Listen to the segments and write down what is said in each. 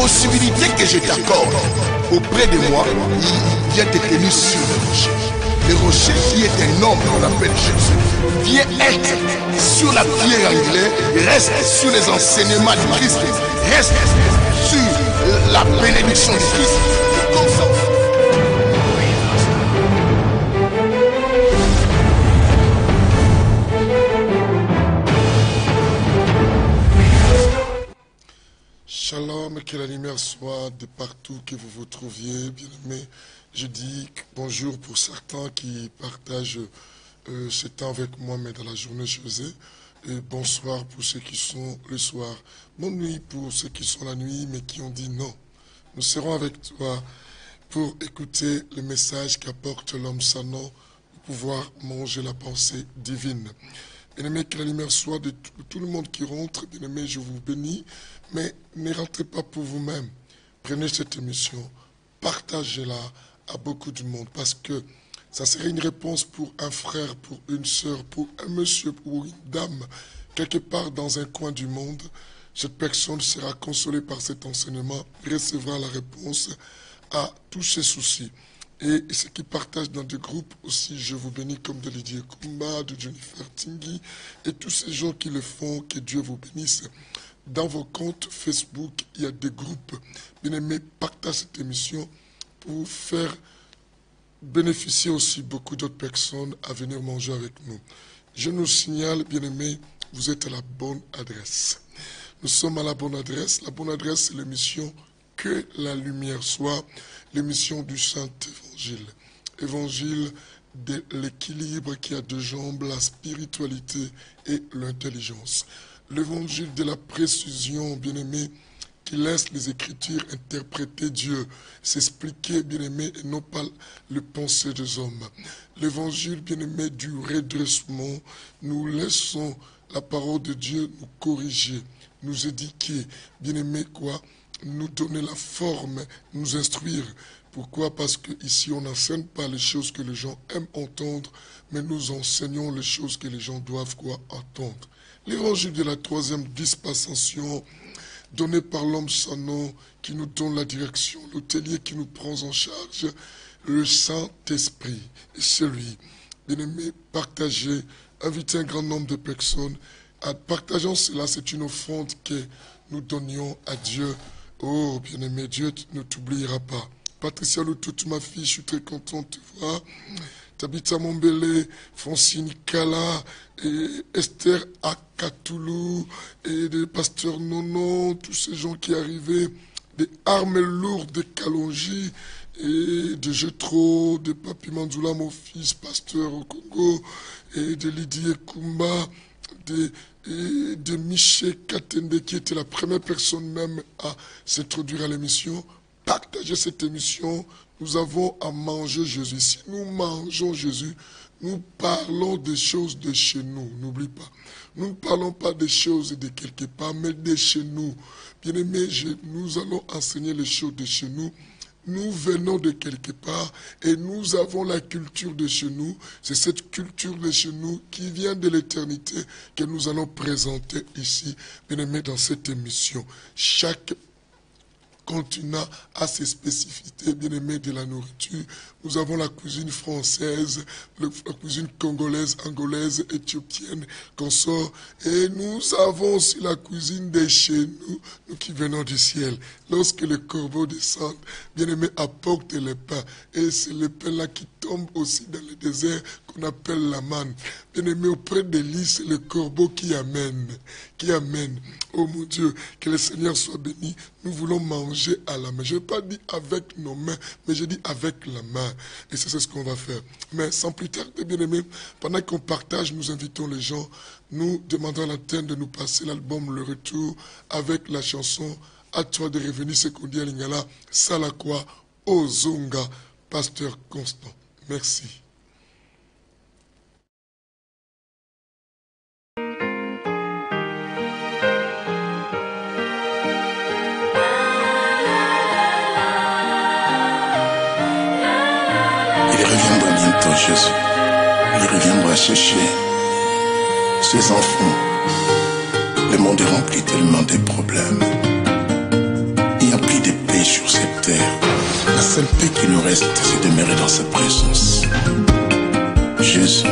possibilité que je t'accorde auprès de moi, il vient te tenir sur le rocher. Le rocher qui est un homme qu'on appelle Jésus, vient être sur la pierre angulaire, reste sur les enseignements du Christ, reste sur la bénédiction du Christ. Comme ça. Shalom, que la lumière soit de partout que vous vous trouviez, bien-aimés. Je dis bonjour pour certains qui partagent ce temps avec moi, mais dans la journée chez eux. Et bonsoir pour ceux qui sont le soir. Bonne nuit pour ceux qui sont la nuit, mais qui ont dit non. Nous serons avec toi pour écouter le message qu'apporte l'homme sanant pour pouvoir manger la pensée divine. Bien-aimés, que la lumière soit de tout le monde qui rentre. Bien-aimés, je vous bénis. Mais ne rentrez pas pour vous-même. Prenez cette émission, partagez-la à beaucoup de monde, parce que ça serait une réponse pour un frère, pour une soeur, pour un monsieur, pour une dame, quelque part dans un coin du monde. Cette personne sera consolée par cet enseignement, recevra la réponse à tous ses soucis. Et ceux qui partagent dans des groupes aussi, je vous bénis comme de Lydia Kumba, de Jennifer Tingui, et tous ces gens qui le font, que Dieu vous bénisse. Dans vos comptes Facebook, il y a des groupes. Bien-aimés, partagez cette émission pour faire bénéficier aussi beaucoup d'autres personnes à venir manger avec nous. Je nous signale, bien-aimés, vous êtes à la bonne adresse. Nous sommes à la bonne adresse. La bonne adresse, c'est l'émission Que la lumière soit, l'émission du Saint-Évangile. Évangile de l'équilibre qui a deux jambes, la spiritualité et l'intelligence. L'évangile de la précision, bien-aimé, qui laisse les Écritures interpréter Dieu, s'expliquer, bien-aimé, et non pas le pensée des hommes. L'évangile, bien-aimé, du redressement, nous laissons la parole de Dieu nous corriger, nous éduquer, bien-aimé, quoi, nous donner la forme, nous instruire. Pourquoi? Parce qu'ici, on n'enseigne pas les choses que les gens aiment entendre, mais nous enseignons les choses que les gens doivent quoi entendre. L'évangile de la troisième dispensation, donné par l'homme sans nom, qui nous donne la direction, l'hôtelier qui nous prend en charge, le Saint-Esprit. Et c'est lui. Bien-aimé, partagez, invitez un grand nombre de personnes. En partageant cela, c'est une offrande que nous donnions à Dieu. Oh, bien-aimé, Dieu ne t'oubliera pas. Patricia Loutout, ma fille, je suis très content de te voir. Tabitha Mombele, Francine Kala, et Esther Akatoulou, et des pasteurs Nono, tous ces gens qui arrivaient, des armes lourdes, des Kalonji, et de Jetro, de Papi Manzoula, mon fils, pasteur au Congo, et de Lydie Kumba, de Miché Katende, qui était la première personne même à s'introduire à l'émission. Partagez cette émission. Nous avons à manger Jésus. Si nous mangeons Jésus, nous parlons des choses de chez nous. N'oublie pas. Nous ne parlons pas des choses de quelque part, mais de chez nous. Bien-aimés, nous allons enseigner les choses de chez nous. Nous venons de quelque part et nous avons la culture de chez nous. C'est cette culture de chez nous qui vient de l'éternité que nous allons présenter ici, bien-aimés, dans cette émission. Chaque continent a ses spécificités, bien-aimées, de la nourriture. Nous avons la cuisine française, la cuisine congolaise, angolaise, éthiopienne, qu'on sort. Et nous avons aussi la cuisine de chez nous, nous qui venons du ciel. Lorsque le corbeau descend, bien-aimé, apporte le pain. Et c'est le pain-là qui tombe aussi dans le désert qu'on appelle la manne. Bien-aimé, auprès d'Élie, c'est le corbeau qui amène. Oh mon Dieu, que le Seigneur soit béni. Nous voulons manger à la main. Je n'ai pas dit avec nos mains, mais j'ai dit avec la main. Et c'est ce qu'on va faire. Mais sans plus tarder, bien-aimés, pendant qu'on partage, nous invitons les gens. Nous demandons à l'antenne de nous passer l'album Le Retour avec la chanson À toi de revenir, ce qu'on dit à Lingala, Salakwa, Ozonga, Pasteur Constant. Merci. Il reviendra bientôt, Jésus. Il reviendra chercher ses enfants. Le monde est rempli tellement de problèmes. Il y a plus sur cette terre, la seule paix qui nous reste, c'est de demeurer dans sa présence. Jésus.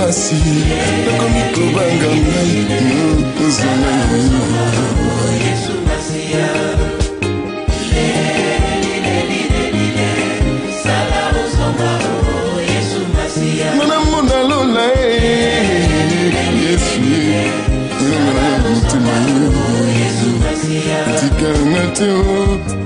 pasi nakomi kobanga ngai ozonga Yesu Masia Sala ozonga Yesu Masia Mona mona lola Yesu Mona mutima Yesu Masia Tikanga teo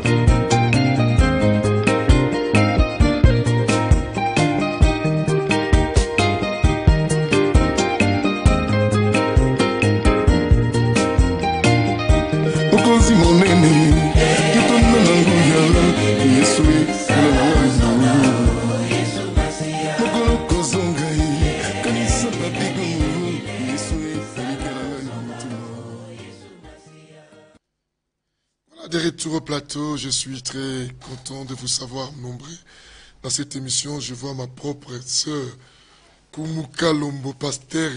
De retour au plateau, je suis très content de vous savoir nombreux. Dans cette émission, je vois ma propre sœur, Kumu Kalombo, pasteur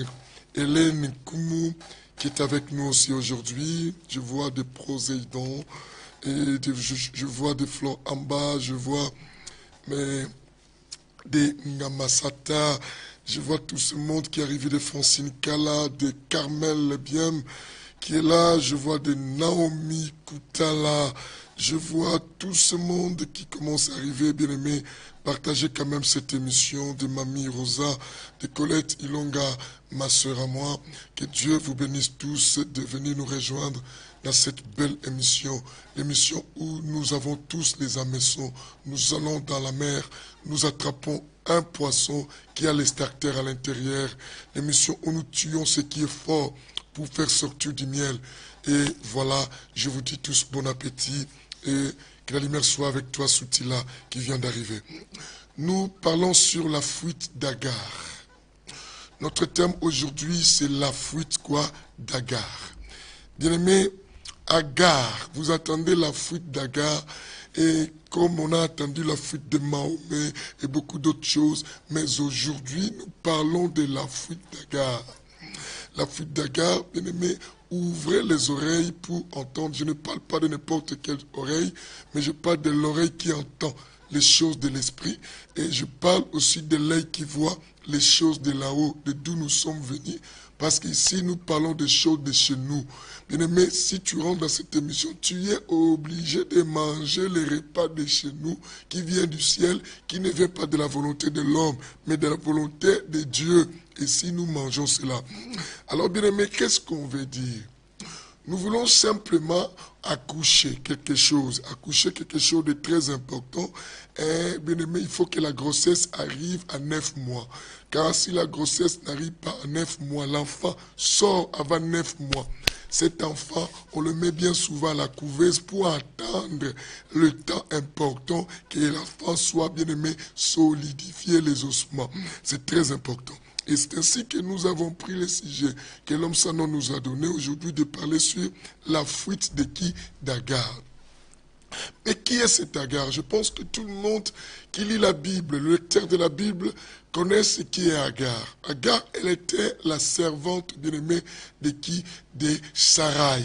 Hélène Kumu, qui est avec nous aussi aujourd'hui. Je vois des Proséidons, et je vois des Flore Amba, je vois des Ngamasata, je vois tout ce monde qui est arrivé de Francine Kala, de Carmel Lebiem, qui est là, je vois de Naomi Koutala, je vois tout ce monde qui commence à arriver, bien aimé, partagez quand même cette émission de Mamie Rosa, de Colette Ilonga, ma soeur à moi, que Dieu vous bénisse tous de venir nous rejoindre dans cette belle émission, l'émission où nous avons tous les hameçons, nous allons dans la mer, nous attrapons un poisson qui a les starters à l'intérieur, l'émission où nous tuons ce qui est fort, pour faire sortir du miel. Et voilà, je vous dis tous bon appétit et que la lumière soit avec toi, Soutila, qui vient d'arriver. Nous parlons sur la fuite d'Agar. Notre thème aujourd'hui, c'est la fuite quoi d'Agar. Bien-aimé, Agar, vous attendez la fuite d'Agar et comme on a attendu la fuite de Mahomet et beaucoup d'autres choses, mais aujourd'hui, nous parlons de la fuite d'Agar. La fuite d'Agar, bien-aimé, ouvrez les oreilles pour entendre. Je ne parle pas de n'importe quelle oreille, mais je parle de l'oreille qui entend les choses de l'esprit. Et je parle aussi de l'œil qui voit les choses de là-haut, de d'où nous sommes venus. Parce qu'ici, nous parlons des choses de chez nous. Bien-aimé, si tu rentres dans cette émission, tu es obligé de manger les repas de chez nous qui vient du ciel, qui ne vient pas de la volonté de l'homme, mais de la volonté de Dieu. Et si nous mangeons cela. Alors, bien-aimé, qu'est-ce qu'on veut dire? Nous voulons simplement accoucher quelque chose de très important. Et bien aimé, il faut que la grossesse arrive à 9 mois. Car si la grossesse n'arrive pas à 9 mois, l'enfant sort avant 9 mois. Cet enfant, on le met bien souvent à la couveuse pour attendre le temps important que l'enfant soit bien aimé, solidifier les ossements. C'est très important. Et c'est ainsi que nous avons pris le sujet que l'homme Sanon nous a donné aujourd'hui de parler sur la fuite de qui? D'Agar. Mais qui est cet Agar? Je pense que tout le monde qui lit la Bible, le lecteur de la Bible, connaît ce qui est Agar. Agar, elle était la servante bien-aimée de qui? De Sarai.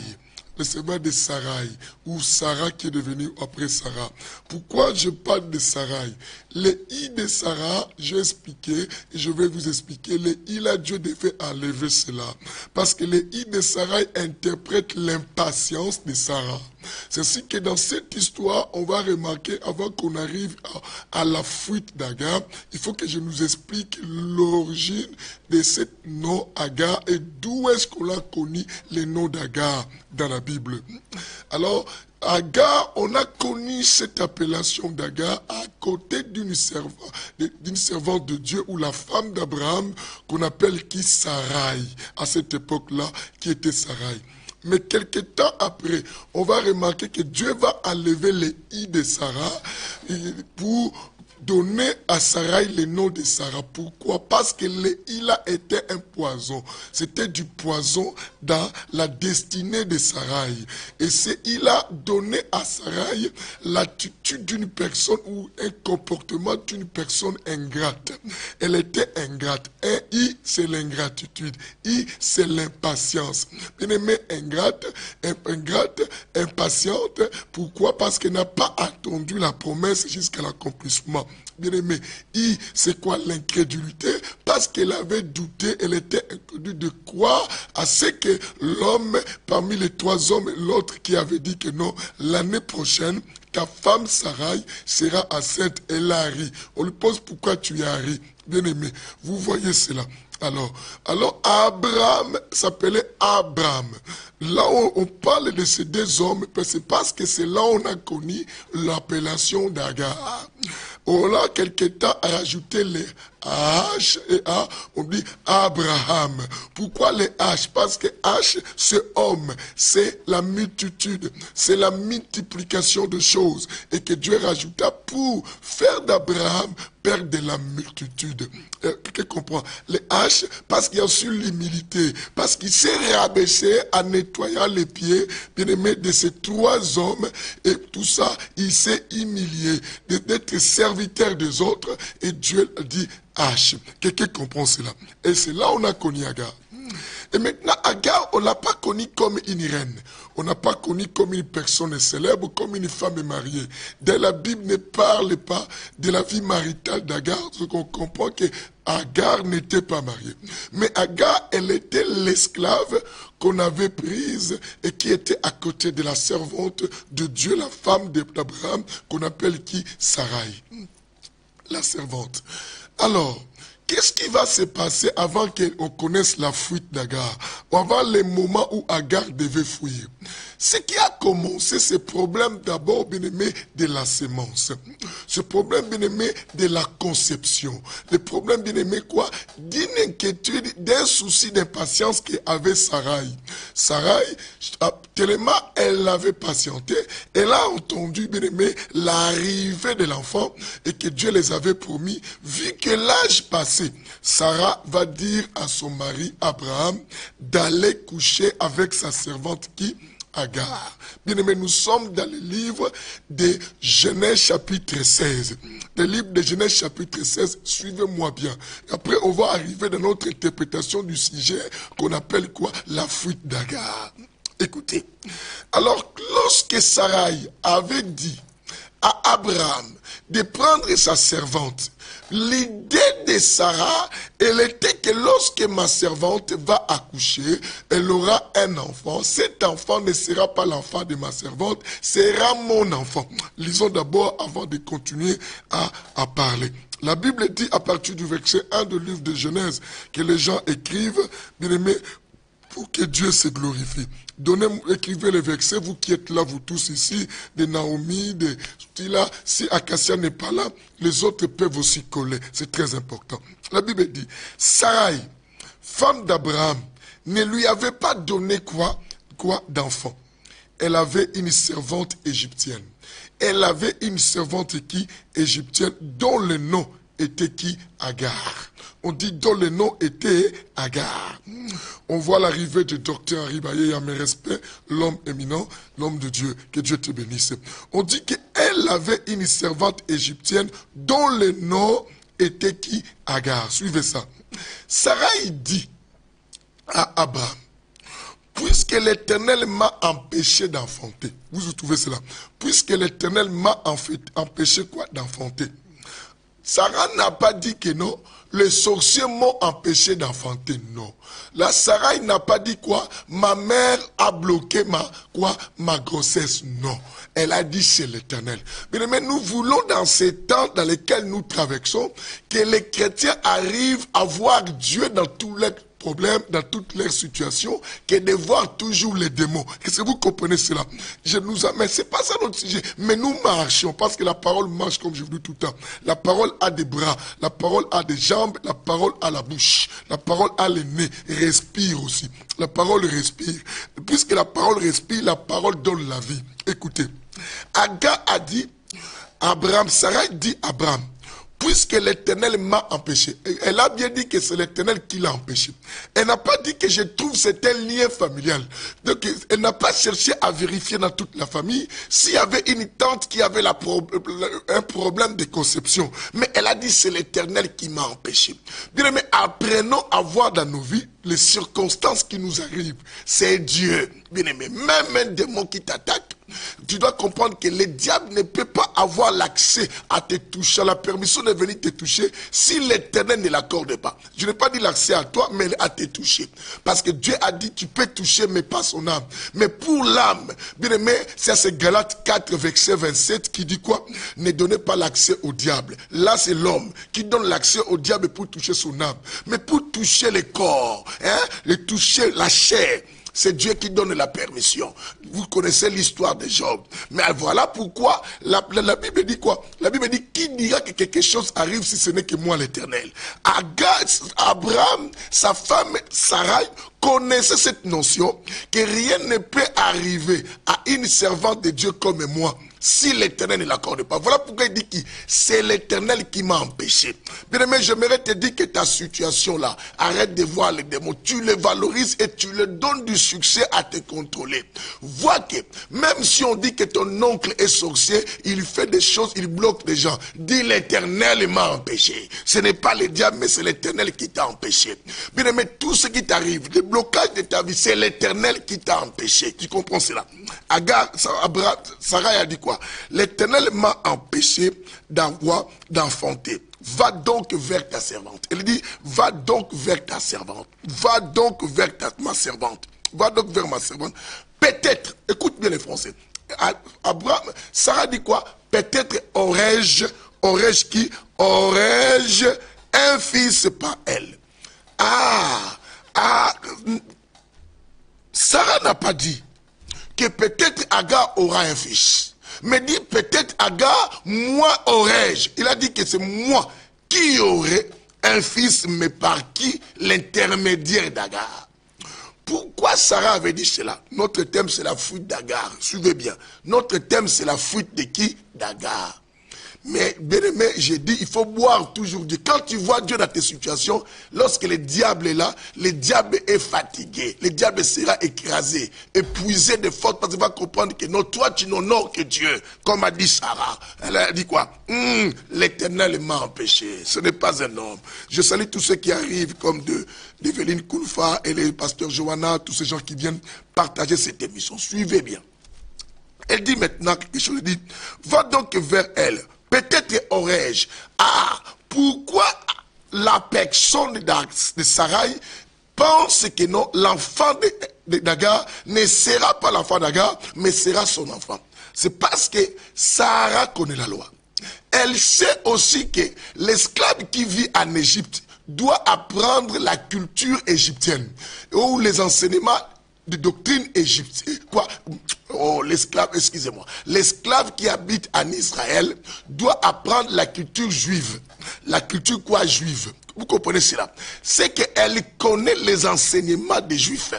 Le servant de Sarai, ou Sarah qui est devenue après Sarah. Pourquoi je parle de Sarai? Les i de Sarah, j'ai expliqué, et je vais vous expliquer, les i là, Dieu devait enlever cela. Parce que les i de Sarai interprètent l'impatience de Sarah. C'est ainsi que dans cette histoire, on va remarquer, avant qu'on arrive à la fuite d'Agar, il faut que je nous explique l'origine de ce nom Agar et d'où est-ce qu'on a connu le nom d'Agar dans la Bible. Alors, Agar, on a connu cette appellation d'Agar à côté d'une servante de Dieu ou la femme d'Abraham qu'on appelle qui Sarai, à cette époque-là, qui était Sarai. Mais quelques temps après, on va remarquer que Dieu va enlever les i de Sarah pour donner à Sarai le nom de Sarah. Pourquoi? Parce que le i là était un poison. C'était du poison dans la destinée de Sarai. Et ce i là donnait à Sarai l'attitude d'une personne ou un comportement d'une personne ingrate. Elle était ingrate. Un i, c'est l'ingratitude. I, c'est l'impatience. Bien-aimée, ingrate, impatiente. Pourquoi? Parce qu'elle n'a pas attendu la promesse jusqu'à l'accomplissement. bien-aimé. I, c'est quoi l'incrédulité? Parce qu'elle avait douté, elle était incrédule de quoi? À ce que l'homme, parmi les 3 hommes, l'autre qui avait dit que non, l'année prochaine, ta femme Sarai sera enceinte. Elle a ri. On lui pose pourquoi tu as ri. Bien-aimé, vous voyez cela. Alors Abraham s'appelait Abraham. Là où on parle de ces 2 hommes, c'est parce que c'est là où on a connu l'appellation d'Agar. On a quelque temps à rajouter les H et A, on dit Abraham. Pourquoi les H? Parce que H, c'est homme, c'est la multitude, c'est la multiplication de choses. Et que Dieu rajouta pour faire d'Abraham père de la multitude. Quelqu'un comprend? Les H, parce qu'il y a su l'humilité, parce qu'il s'est rabaissé en nettoyant les pieds, bien-aimé, de ces 3 hommes, et tout ça, il s'est humilié d'être serviteur des autres, et Dieu dit H. Quelqu'un comprend cela? Et c'est là on a connu Agar. Et maintenant, Agar, on ne l'a pas connu comme une reine. On n'a pas connu comme une personne célèbre, comme une femme mariée. Dans la Bible ne parle pas de la vie maritale d'Agar, parce qu'on comprend que Agar n'était pas mariée. Mais Agar, elle était l'esclave qu'on avait prise et qui était à côté de la servante de Dieu, la femme d'Abraham, qu'on appelle qui? Sarai. La servante. Alors, qu'est-ce qui va se passer avant qu'on connaisse la fuite d'Agar, ou avant les moments où Agar devait fuir? Ce qui a commencé, ce problème d'abord, bien-aimé, de la sémence. Ce problème, bien-aimé, de la conception. Le problème, bien-aimé, quoi? D'une inquiétude, d'un souci d'impatience qu'avait Sarai. Sarai, tellement elle l'avait patienté, elle a entendu, bien-aimé, l'arrivée de l'enfant et que Dieu les avait promis. Vu que l'âge passé, Sarah va dire à son mari Abraham d'aller coucher avec sa servante qui? Agar. Bien aimé, nous sommes dans le livre de Genèse chapitre 16. Le livre de Genèse chapitre 16, suivez-moi bien. Et après, on va arriver dans notre interprétation du sujet qu'on appelle quoi? La fuite d'Agar. Écoutez. Alors, lorsque Sarai avait dit à Abraham de prendre sa servante, l'idée de Sarah, elle était que lorsque ma servante va accoucher, elle aura un enfant. Cet enfant ne sera pas l'enfant de ma servante, sera mon enfant. Lisons d'abord avant de continuer à parler. La Bible dit à partir du verset 1 du livre de Genèse que les gens écrivent, bien aimés, pour que Dieu se glorifie. Écrivez les versets, vous qui êtes là, vous tous ici, de Naomi, de Stila. Si Acacia n'est pas là, les autres peuvent aussi coller. C'est très important. La Bible dit, Sarai, femme d'Abraham, ne lui avait pas donné quoi d'enfant. Elle avait une servante égyptienne. Elle avait une servante qui égyptienne dont le nom était qui? Agar. On dit dont le nom était Agar. On voit l'arrivée du docteur Aribaye, à mes respects, l'homme éminent, l'homme de Dieu, que Dieu te bénisse. On dit qu'elle avait une servante égyptienne dont le nom était qui? Agar. Suivez ça. Sarai dit à Abraham, puisque l'Éternel m'a empêché d'enfanter. Vous trouvez cela? Puisque l'Éternel m'a empêché quoi? D'enfanter. Sarah n'a pas dit que non. Les sorciers m'ont empêché d'enfanter. Non. La Sarai n'a pas dit quoi? Ma mère a bloqué ma grossesse. Non. Elle a dit c'est l'Éternel. Mais nous voulons dans ces temps dans lesquels nous traversons que les chrétiens arrivent à voir Dieu dans tous les problèmes, dans toutes leurs situations, que de voir toujours les démons. Est-ce que vous comprenez cela? Mais c'est pas ça notre sujet. Mais nous marchons, parce que la parole marche comme je vous dis tout le temps. La parole a des bras, la parole a des jambes, la parole a la bouche, la parole a le nez, respire aussi. La parole respire. Puisque la parole respire, la parole donne la vie. Écoutez, Agar a dit, Abraham, Sarah dit Abraham, puisque l'Éternel m'a empêché. Elle a bien dit que c'est l'Éternel qui l'a empêché. Elle n'a pas dit que je trouve c'est un lien familial. Donc elle n'a pas cherché à vérifier dans toute la famille s'il y avait une tante qui avait un problème de conception. Mais elle a dit c'est l'Éternel qui m'a empêché. Bien aimé, apprenons à voir dans nos vies les circonstances qui nous arrivent. C'est Dieu. Bien aimé, même un démon qui t'attaque, Tu dois comprendre que le diable ne peut pas avoir l'accès à te toucher, à la permission de venir te toucher si l'Éternel ne l'accorde pas. Je n'ai pas dit l'accès à toi, mais à te toucher. Parce que Dieu a dit, tu peux toucher, mais pas son âme. Mais pour l'âme, bien aimé, c'est Galates 4, verset 27 qui dit quoi? Ne donnez pas l'accès au diable. Là, c'est l'homme qui donne l'accès au diable pour toucher son âme. Mais pour toucher le corps, toucher la chair, c'est Dieu qui donne la permission. Vous connaissez l'histoire de Job. Mais voilà pourquoi la Bible dit quoi? La Bible dit, qui dira que quelque chose arrive si ce n'est que moi l'Éternel? Abraham, sa femme Sarai, connaissait cette notion que rien ne peut arriver à une servante de Dieu comme moi si l'Éternel ne l'accorde pas. Voilà pourquoi il dit que c'est l'Éternel qui m'a empêché. Bien aimé, j'aimerais te dire que ta situation là, arrête de voir les démons, tu les valorises et tu leur donnes du succès à te contrôler. Vois que même si on dit que ton oncle est sorcier, il fait des choses, il bloque des gens. Dis, l'Éternel m'a empêché. Ce n'est pas le diable, mais c'est l'Éternel qui t'a empêché. Bien aimé, tout ce qui t'arrive, le blocage de ta vie, c'est l'Éternel qui t'a empêché. Tu comprends cela? Sarah a dit quoi? L'Éternel m'a empêché d'enfanter. Va donc vers ta servante. Elle dit, va donc vers ta servante. Va donc vers ma servante. Va donc vers ma servante. Peut-être, écoute bien les Français. Sarah dit quoi? Peut-être aurais-je un fils par elle. Sarah n'a pas dit que peut-être Agar aura un fils. Mais dit peut-être Agar, moi aurais-je. Il a dit que c'est moi qui aurai un fils, mais par qui? L'intermédiaire d'Agar. Pourquoi Sarah avait dit cela? Notre thème c'est la fuite d'Agar. Suivez bien. Notre thème c'est la fuite de qui? D'Agar. Mais bien aimé, j'ai dit, il faut boire toujours Dieu. Quand tu vois Dieu dans tes situations, lorsque le diable est là, le diable est fatigué. Le diable sera écrasé, épuisé de force, parce qu'il va comprendre que non, toi tu n'honores que Dieu. Comme a dit Sarah. Elle a dit quoi? L'Éternel m'a empêché. Ce n'est pas un homme. Je salue tous ceux qui arrivent comme d'Evelyne Koulfa et les pasteurs Johanna, tous ces gens qui viennent partager cette émission. Suivez bien. Elle dit maintenant quelque chose. Elle dit, va donc vers elle. Peut-être aurais-je. Pourquoi la personne de Sarai pense que non, l'enfant d'Agar ne sera pas l'enfant d'Agar, mais sera son enfant? C'est parce que Sarah connaît la loi. Elle sait aussi que l'esclave qui vit en Égypte doit apprendre la culture égyptienne, ou les enseignements de doctrine égyptienne. Quoi? Oh, l'esclave, excusez-moi. L'esclave qui habite en Israël doit apprendre la culture juive. La culture quoi juive? Vous comprenez cela? C'est qu'elle connaît les enseignements des juifs.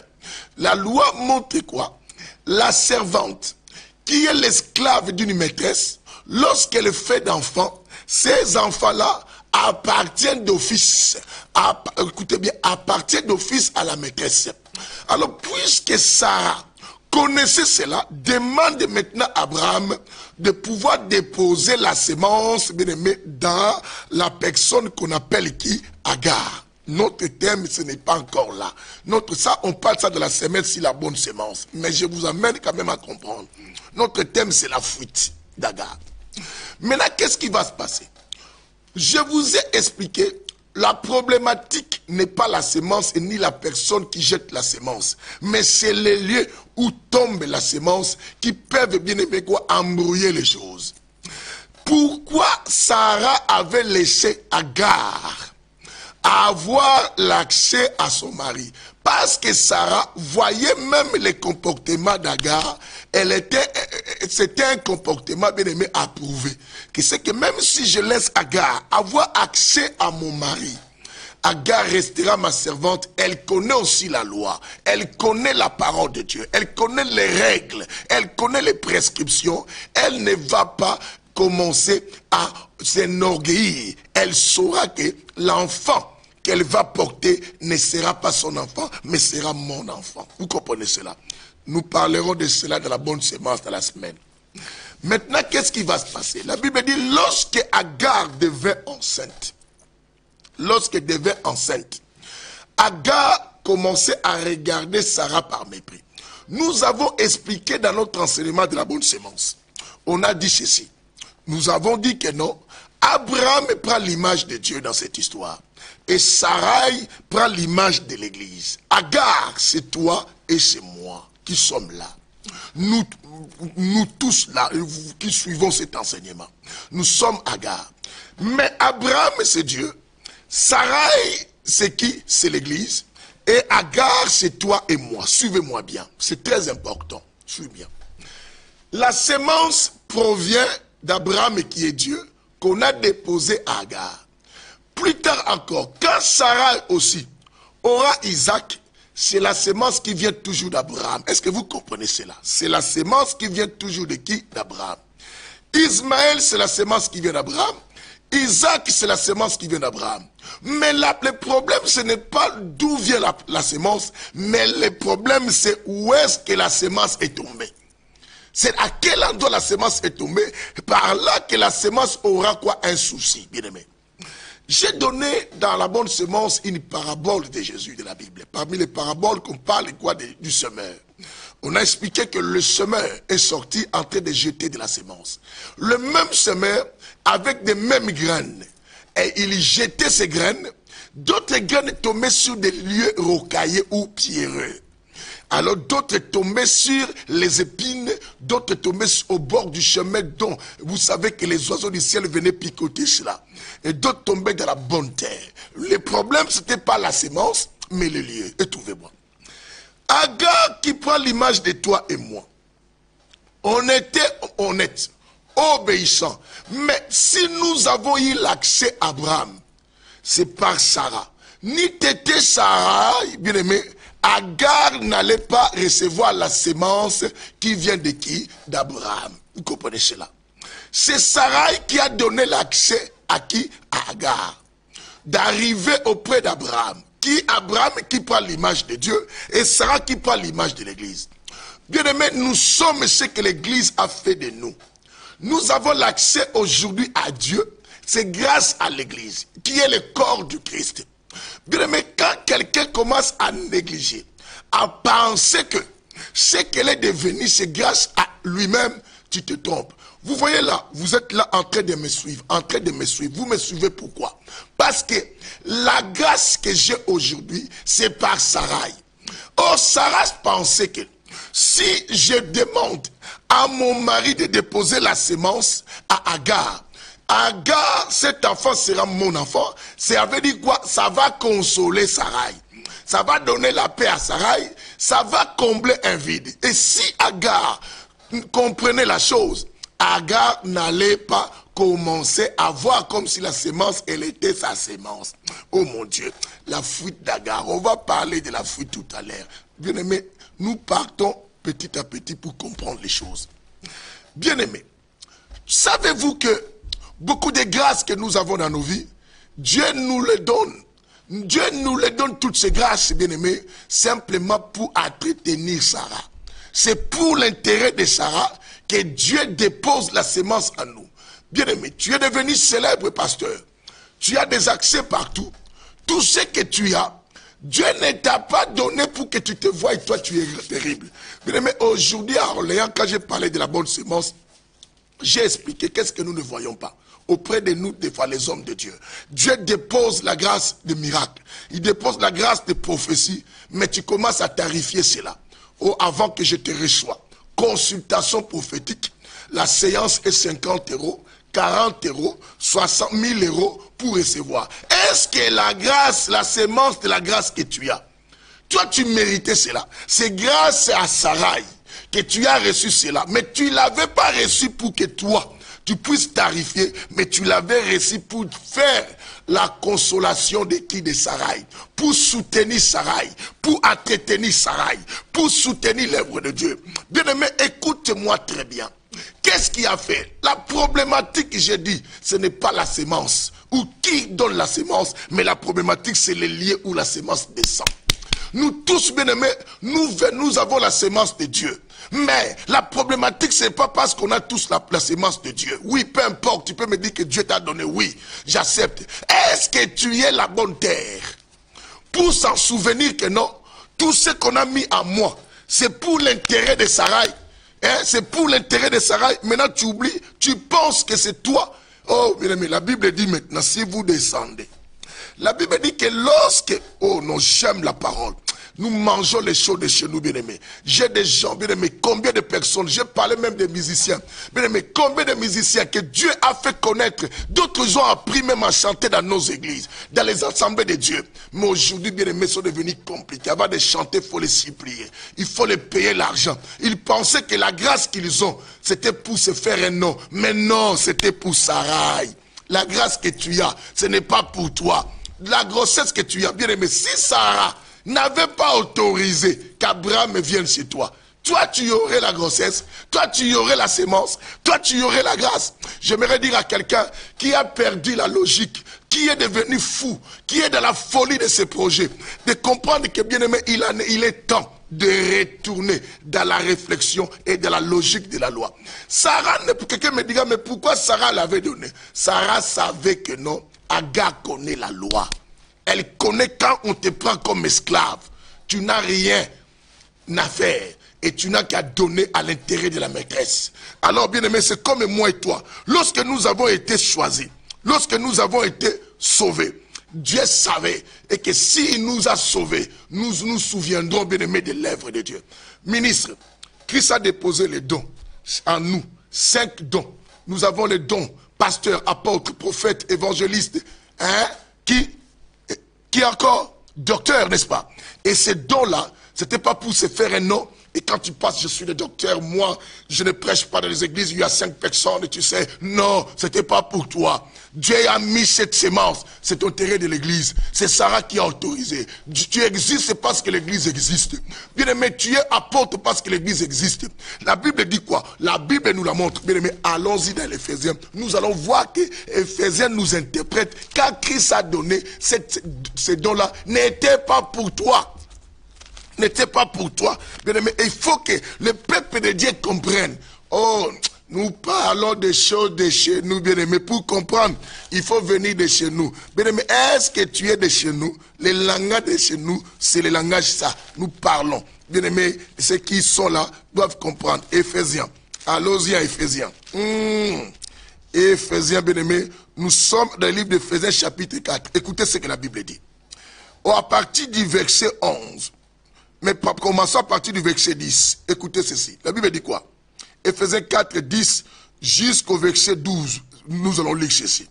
La loi montre quoi? La servante, qui est l'esclave d'une maîtresse, lorsqu'elle fait d'enfants, ces enfants-là appartiennent d'office. Écoutez bien, appartiennent d'office à la maîtresse. Alors, puisque Sarah connaissait cela, demande maintenant à Abraham de pouvoir déposer la sémence, bien aimé, dans la personne qu'on appelle qui? Agar. Notre thème, ce n'est pas encore là. On parle ça de la sémence, si la bonne sémence. Mais je vous amène quand même à comprendre. Notre thème, c'est la fuite d'Agar. Maintenant, qu'est-ce qui va se passer? Je vous ai expliqué. La problématique n'est pas la sémence et ni la personne qui jette la sémence, mais c'est les lieux où tombe la sémence qui peuvent bien aimer quoi embrouiller les choses. Pourquoi Sarah avait laissé Agar avoir l'accès à son mari? Parce que Sarah voyait même les comportements d'Agar, c'était un comportement bien aimé approuvé. C'est que même si je laisse Agar avoir accès à mon mari, Agar restera ma servante. Elle connaît aussi la loi, elle connaît la parole de Dieu, elle connaît les règles, elle connaît les prescriptions. Elle ne va pas commencer à s'enorgueillir. Elle saura que l'enfant qu'elle va porter ne sera pas son enfant, mais sera mon enfant. Vous comprenez cela? Nous parlerons de cela dans la bonne sémence de la semaine. Maintenant, qu'est-ce qui va se passer? La Bible dit, lorsque Agar devint enceinte, Agar commençait à regarder Sarah par mépris. Nous avons expliqué dans notre enseignement de la bonne sémence. On a dit ceci. Nous avons dit que non. Abraham prend l'image de Dieu dans cette histoire. Et Sarai prend l'image de l'église. Agar, c'est toi et c'est moi qui sommes là. Nous tous là, qui suivons cet enseignement. Nous sommes Agar. Mais Abraham, c'est Dieu. Sarai, c'est qui? C'est l'église. Et Agar, c'est toi et moi. Suivez-moi bien. C'est très important. Suivez bien. La sémence provient d'Abraham qui est Dieu, qu'on a déposé à Agar. Plus tard encore, quand Sarai aussi aura Isaac, c'est la sémence qui vient toujours d'Abraham. Est-ce que vous comprenez cela? C'est la sémence qui vient toujours de qui? D'Abraham. Ismaël, c'est la sémence qui vient d'Abraham. Isaac, c'est la sémence qui vient d'Abraham. Mais le problème, ce n'est pas d'où vient la sémence, mais le problème, c'est où est-ce que la sémence est tombée. C'est à quel endroit la sémence est tombée. Par là que la sémence aura quoi? Un souci, bien aimé. J'ai donné dans la bonne sémence une parabole de Jésus de la Bible. Parmi les paraboles qu'on parle quoi du semeur. On a expliqué que le semeur est sorti en train de jeter de la sémence. Le même semeur avec des mêmes graines. Et il jetait ces graines. D'autres graines tombaient sur des lieux rocailleux ou pierreux. Alors d'autres tombaient sur les épines, d'autres tombaient au bord du chemin dont vous savez que les oiseaux du ciel venaient picoter cela. Et d'autres tombaient dans la bonne terre. Le problème, ce n'était pas la sémence, mais le lieu. Et trouvez-moi. Agar qui prend l'image de toi et moi. On était honnêtes, obéissants. Mais si nous avons eu l'accès à Abraham, c'est par Sarah. Ni t'étais Sarah, bien aimé, Agar n'allait pas recevoir la sémence qui vient de qui? D'Abraham. Vous comprenez cela? C'est Sarai qui a donné l'accès à qui? À Agar. D'arriver auprès d'Abraham. Abraham qui prend l'image de Dieu et Sarah qui prend l'image de l'église. Bien aimé, nous sommes ce que l'église a fait de nous. Nous avons l'accès aujourd'hui à Dieu. C'est grâce à l'église qui est le corps du Christ. Bien aimé, quand quelqu'un commence à négliger, à penser que ce qu'elle est devenue, c'est grâce à lui-même, tu te trompes. Vous voyez là, vous êtes là en train de me suivre, Vous me suivez pourquoi? Parce que la grâce que j'ai aujourd'hui, c'est par Sarai. Or, Sarah pensait que si je demande à mon mari de déposer la sémence à Agar, Agar, cet enfant sera mon enfant. Ça veut dire quoi? Ça va consoler Sarai. Ça va donner la paix à Sarai. Ça va combler un vide. Et si Agar comprenait la chose, Agar n'allait pas commencer à voir comme si la sémence, elle était sa sémence. Oh mon Dieu, la fuite d'Agar. On va parler de la fuite tout à l'heure. Bien aimé, nous partons petit à petit pour comprendre les choses. Bien aimé, savez-vous que beaucoup de grâces que nous avons dans nos vies, Dieu nous les donne. Dieu nous les donne toutes ces grâces, bien aimés, simplement pour entretenir Sarah. C'est pour l'intérêt de Sarah que Dieu dépose la sémence en nous. Bien aimé, tu es devenu célèbre pasteur. Tu as des accès partout. Tout ce que tu as, Dieu ne t'a pas donné pour que tu te voies et toi tu es terrible. Bien aimé, aujourd'hui à Orléans, quand j'ai parlé de la bonne sémence, j'ai expliqué qu'est-ce que nous ne voyons pas. Auprès de nous, des fois, les hommes de Dieu. Dieu dépose la grâce de miracles. Il dépose la grâce de prophétie. Mais tu commences à tarifier cela. Oh, avant que je te reçois. Consultation prophétique. La séance est 50 €, 40 €, 60 000 € pour recevoir. Est-ce que la grâce, la sémence de la grâce que tu as, toi tu méritais cela. C'est grâce à Sarai que tu as reçu cela. Mais tu ne l'avais pas reçu pour que toi, tu puisses tarifier, mais tu l'avais reçu pour faire la consolation de qui? De Sarai. Pour soutenir Sarai. Pour entretenir Sarai. Pour soutenir l'œuvre de Dieu. Bien aimé, écoute-moi très bien. Qu'est-ce qui a fait? La problématique, j'ai dit, ce n'est pas la sémence. Ou qui donne la sémence, mais la problématique, c'est les lieux où la sémence descend. Nous tous, bien aimés, nous avons la sémence de Dieu. Mais la problématique, ce n'est pas parce qu'on a tous la sémence de Dieu. Oui, peu importe, tu peux me dire que Dieu t'a donné, oui, j'accepte. Est-ce que tu es la bonne terre? Pour s'en souvenir que non, tout ce qu'on a mis en moi, c'est pour l'intérêt de Sarai. Hein? C'est pour l'intérêt de Sarai. Maintenant, tu oublies, tu penses que c'est toi. Oh, bien aimé, la Bible dit maintenant, si vous descendez. La Bible dit que lorsque, oh non, j'aime la parole. Nous mangeons les choses de chez nous, bien-aimés. J'ai des gens, bien-aimés, combien de personnes, j'ai parlé même des musiciens, bien-aimés, combien de musiciens que Dieu a fait connaître, d'autres ont appris même à chanter dans nos églises, dans les assemblées de Dieu. Mais aujourd'hui, bien-aimés, sont devenus compliqués. Avant de chanter, il faut les supplier. Il faut les payer l'argent. Ils pensaient que la grâce qu'ils ont, c'était pour se faire un nom. Mais non, c'était pour Sarai. La grâce que tu as, ce n'est pas pour toi. La grossesse que tu as, bien-aimé, si Sarah n'avait pas autorisé qu'Abraham vienne chez toi, toi tu aurais la grossesse, toi tu aurais la sémence, toi tu aurais la grâce. J'aimerais dire à quelqu'un qui a perdu la logique, qui est devenu fou, qui est dans la folie de ses projets, de comprendre que bien aimé, il est temps de retourner dans la réflexion et dans la logique de la loi. Sarah, quelqu'un me dira, mais pourquoi Sarah l'avait donné? Sarah savait que non, Agar connaît la loi. Elle connaît quand on te prend comme esclave. Tu n'as rien à faire. Et tu n'as qu'à donner à l'intérêt de la maîtresse. Alors bien aimé, c'est comme moi et toi. Lorsque nous avons été choisis, lorsque nous avons été sauvés, Dieu savait et que s'il nous a sauvés, nous nous souviendrons bien aimé de l'œuvre de Dieu. Ministre, Christ a déposé les dons en nous. 5 dons. Nous avons les dons. Pasteur, apôtre, prophète, évangéliste. Hein? Qui encore? Docteur, n'est-ce pas? Et ces dons-là, c'était pas pour se faire un nom. Et quand tu passes, je suis le docteur, moi, je ne prêche pas dans les églises, il y a 5 personnes, et tu sais, non, c'était pas pour toi. Dieu a mis cette sémence, c'est au terrain de l'église. C'est Sarah qui a autorisé. Tu existes parce que l'église existe. Bien aimé, tu es apôtre parce que l'église existe. La Bible dit quoi? La Bible nous la montre. Bien aimé, allons-y dans l'Éphésiens. Nous allons voir que Éphésiens nous interprète. Quand Christ a donné ces dons-là, n'était pas pour toi. N'était pas pour toi. Bien aimé, il faut que le peuple de Dieu comprenne. Oh, nous parlons des choses de chez nous, bien aimé. Pour comprendre, il faut venir de chez nous. Bien aimé, est-ce que tu es de chez nous? Les langages de chez nous, c'est les langages ça. Nous parlons. Bien aimé, ceux qui sont là doivent comprendre. Éphésiens. Allons-y à Éphésiens. Éphésiens, bien aimé, nous sommes dans le livre d'Éphésiens chapitre 4. Écoutez ce que la Bible dit. Oh, à partir du verset 11. Mais commençons à partir du verset 10. Écoutez ceci. La Bible dit quoi? Éphésiens 4, 10 jusqu'au verset 12. Nous allons lire ceci.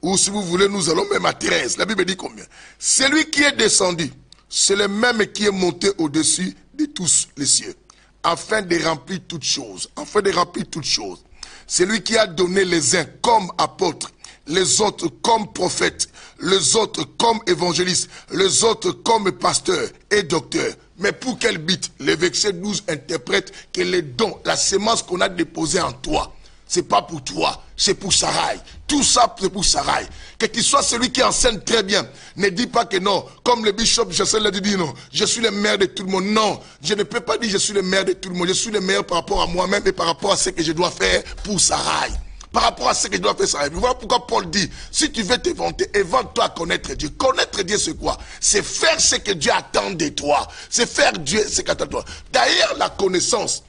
Ou si vous voulez, nous allons même à 13. La Bible dit combien? Celui qui est descendu, c'est le même qui est monté au-dessus de tous les cieux, afin de remplir toutes choses. Afin de remplir toutes choses. C'est lui qui a donné les uns comme apôtres, les autres comme prophètes, les autres comme évangélistes, les autres comme pasteurs et docteurs. Mais pour quel but? Le verset 12 interprète que les dons, la sémence qu'on a déposée en toi, c'est pas pour toi, c'est pour Sarai. Tout ça, c'est pour Sarai. Que tu sois celui qui enseigne très bien. Ne dis pas que non, comme le bishop Jessel l'a dit, non, je suis le meilleur de tout le monde. Non, je ne peux pas dire je suis le meilleur de tout le monde. Je suis le meilleur par rapport à moi-même et par rapport à ce que je dois faire pour Sarai. Par rapport à ce que je dois faire, ça. Voilà pourquoi Paul dit, si tu veux te vanter, évente-toi à connaître Dieu. Connaître Dieu, c'est quoi? C'est faire ce que Dieu attend de toi. C'est faire Dieu ce qu'il attend de toi. D'ailleurs, la connaissance,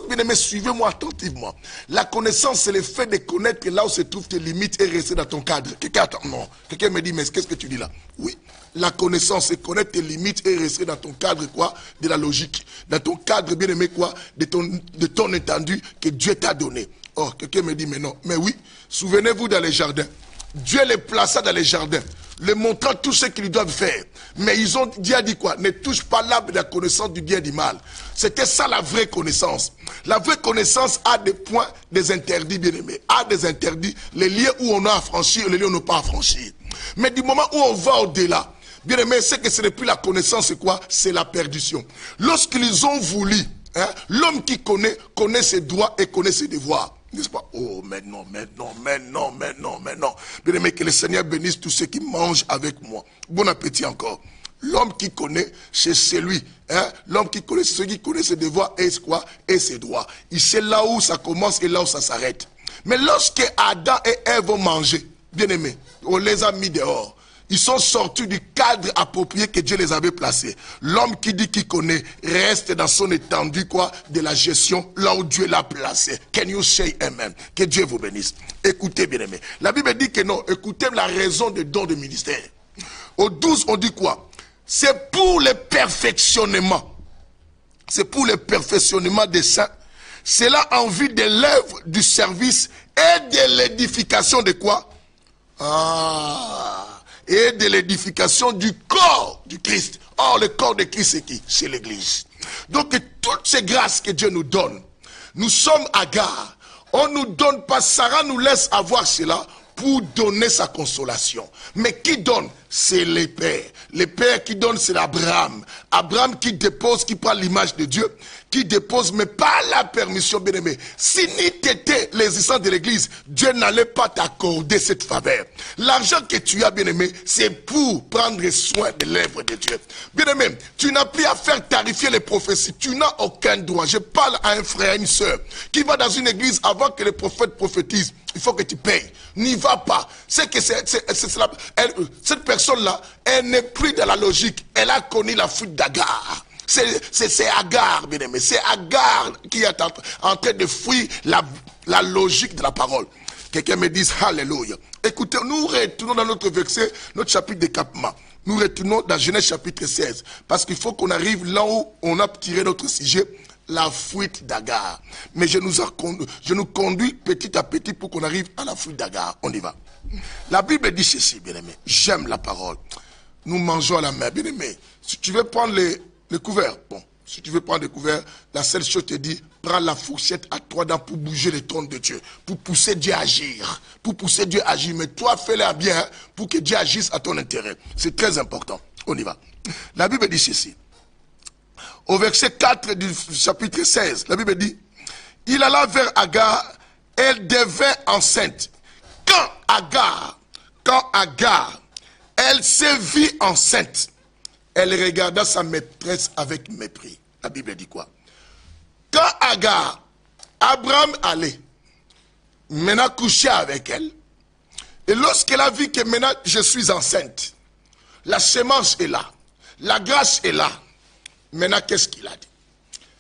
bien aimé, suivez-moi attentivement. La connaissance, c'est le fait de connaître là où se trouvent tes limites et rester dans ton cadre. Quelqu'un me dit, mais qu'est-ce que tu dis là? Oui. La connaissance, c'est connaître tes limites et rester dans ton cadre, quoi? De la logique. Dans ton cadre, bien aimé, quoi? De ton étendue que Dieu t'a donné. Oh, quelqu'un me dit, mais non. Mais oui, souvenez-vous dans les jardins. Dieu les plaça dans les jardins, les montrant tout ce qu'ils doivent faire. Mais Dieu a dit quoi? Ne touche pas l'arbre de la connaissance du bien et du mal. C'était ça la vraie connaissance. La vraie connaissance a des points, des interdits, bien aimés. A des interdits, les lieux où on a à franchir et les lieux où on n'a pas à franchir. Mais du moment où on va au-delà, bien aimé, c'est que ce n'est plus la connaissance, c'est quoi? C'est la perdition. Lorsqu'ils ont voulu, hein, l'homme qui connaît ses droits et connaît ses devoirs. N'est-ce pas? Oh, mais non. Bien aimé, que le Seigneur bénisse tous ceux qui mangent avec moi. Bon appétit encore. L'homme qui connaît, c'est celui. Hein? L'homme qui connaît, c'est celui qui connaît ses devoirs et quoi? Et ses droits. Il sait là où ça commence et là où ça s'arrête. Mais lorsque Adam et Ève ont mangé, bien aimé, on les a mis dehors. Ils sont sortis du cadre approprié que Dieu les avait placés. L'homme qui dit qu'il connaît reste dans son étendue quoi, de la gestion là où Dieu l'a placé. Can you say amen? Que Dieu vous bénisse. Écoutez bien aimé. La Bible dit que non. Écoutez la raison des dons de ministère. Au 12 on dit quoi? C'est pour le perfectionnement. C'est pour le perfectionnement des saints. C'est là en vue de l'œuvre du service et de l'édification de quoi? Et de l'édification du corps du Christ. Or, le corps de Christ, c'est qui? C'est l'Église. Donc, toutes ces grâces que Dieu nous donne, nous sommes Agar. On ne nous donne pas, Sarah nous laisse avoir cela pour donner sa consolation. Mais qui donne? C'est les pères. Les pères qui donnent, c'est Abraham. Abraham qui dépose, qui prend l'image de Dieu, qui dépose, mais pas la permission, bien aimé. Si ni t'étais l'existence de l'église, Dieu n'allait pas t'accorder cette faveur. L'argent que tu as, bien aimé, c'est pour prendre soin de l'œuvre de Dieu. Bien aimé, tu n'as plus à faire tarifier les prophéties. Tu n'as aucun droit. Je parle à un frère, à une soeur, qui va dans une église avant que les prophètes prophétisent. Il faut que tu payes. N'y va pas. C'est que cette personne-là, elle n'est plus dans la logique. Elle a connu la fuite d'Agar. C'est Agar, bien aimé. C'est Agar qui est en train de fuir la logique de la parole. Quelqu'un me dise Alléluia. Écoutez, nous retournons dans notre verset, notre chapitre d'écapement. Nous retournons dans Genèse chapitre 16. Parce qu'il faut qu'on arrive là où on a tiré notre sujet, la fuite d'Agar. Mais je nous conduis petit à petit pour qu'on arrive à la fuite d'Agar. On y va. La Bible dit ceci, bien aimé. J'aime la parole. Nous mangeons à la main, bien aimé. Si tu veux prendre les couverts, bon, si tu veux prendre les couverts, la seule chose te dit, prends la fourchette à 3 dents pour bouger les trônes de Dieu, pour pousser Dieu à agir, pour pousser Dieu à agir. Mais toi, fais-le à bien pour que Dieu agisse à ton intérêt. C'est très important. On y va. La Bible dit ceci. Au verset 4 du chapitre 16, la Bible dit, il alla vers Agar, elle devint enceinte. Quand Agar, elle se vit enceinte, elle regarda sa maîtresse avec mépris. La Bible dit quoi? Quand Agar, Abraham allait, maintenant coucher avec elle, et lorsqu'elle a vu que maintenant je suis enceinte, la semence est là, la grâce est là, maintenant qu'est-ce qu'il a dit?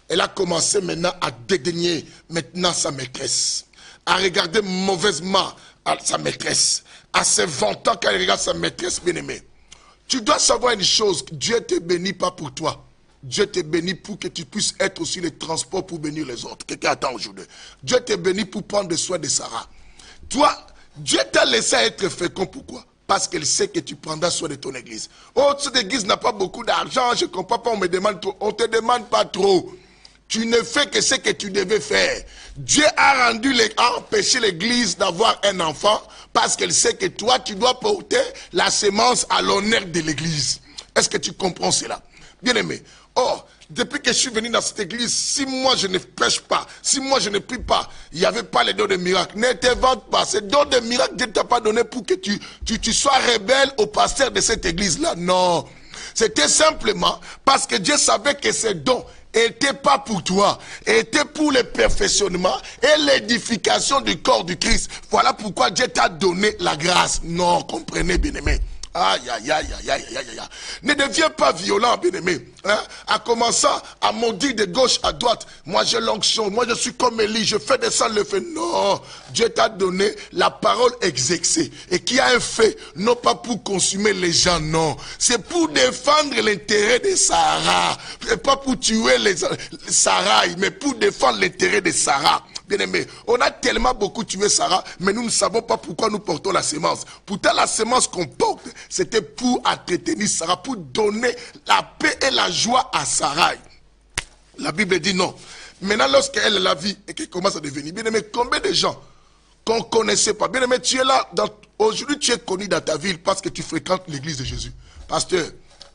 Elle a commencé maintenant à dédaigner maintenant sa maîtresse, à regarder mauvaisement à sa maîtresse, à se vantant quand elle regarde sa maîtresse bien-aimée. Tu dois savoir une chose, Dieu te bénit pas pour toi. Dieu te bénit pour que tu puisses être aussi le transport pour bénir les autres. Quelqu'un attend aujourd'hui. Dieu te bénit pour prendre soin de Sarah. Toi, Dieu t'a laissé être fécond. Pourquoi? Parce qu'elle sait que tu prendras soin de ton église. Oh, cette église n'a pas beaucoup d'argent, je ne comprends pas, on me demande trop. On ne te demande pas trop. Tu ne fais que ce que tu devais faire. Dieu a empêché l'église d'avoir un enfant parce qu'elle sait que toi, tu dois porter la semence à l'honneur de l'église. Est-ce que tu comprends cela? Bien aimé. Oh, depuis que je suis venu dans cette église, si moi je ne prêche pas, si moi je ne prie pas, il n'y avait pas les dons de miracles. Ne te vante pas. Ces dons de miracles, Dieu ne t'a pas donné pour que tu sois rebelle au pasteur de cette église-là. Non. C'était simplement parce que Dieu savait que ces dons n'était pas pour toi, était pour le perfectionnement et l'édification du corps du Christ. Voilà pourquoi Dieu t'a donné la grâce. Non, comprenez bien aimé. Aïe, aïe, aïe, aïe, aïe, aïe, aïe. Ne deviens pas violent, bien aimé. Hein? En commençant à maudire de gauche à droite. Moi, j'ai l'onction. Moi, je suis comme Élie. Je fais descendre le feu. Non. Dieu t'a donné la parole exercée. Et qui a un fait, non pas pour consumer les gens, non. C'est pour défendre l'intérêt de Sarah. Et pas pour tuer les Sarah, mais pour défendre l'intérêt de Sarah. Bien aimé, on a tellement beaucoup tué Sarah, mais nous ne savons pas pourquoi nous portons la semence. Pourtant, la semence qu'on porte, c'était pour entretenir Sarah, pour donner la paix et la joie à Sarah. La Bible dit non. Maintenant, lorsqu'elle la vit et qu'elle commence à devenir, bien aimé, combien de gens qu'on ne connaissait pas? Bien aimé, tu es là, aujourd'hui tu es connu dans ta ville parce que tu fréquentes l'église de Jésus. Pasteur,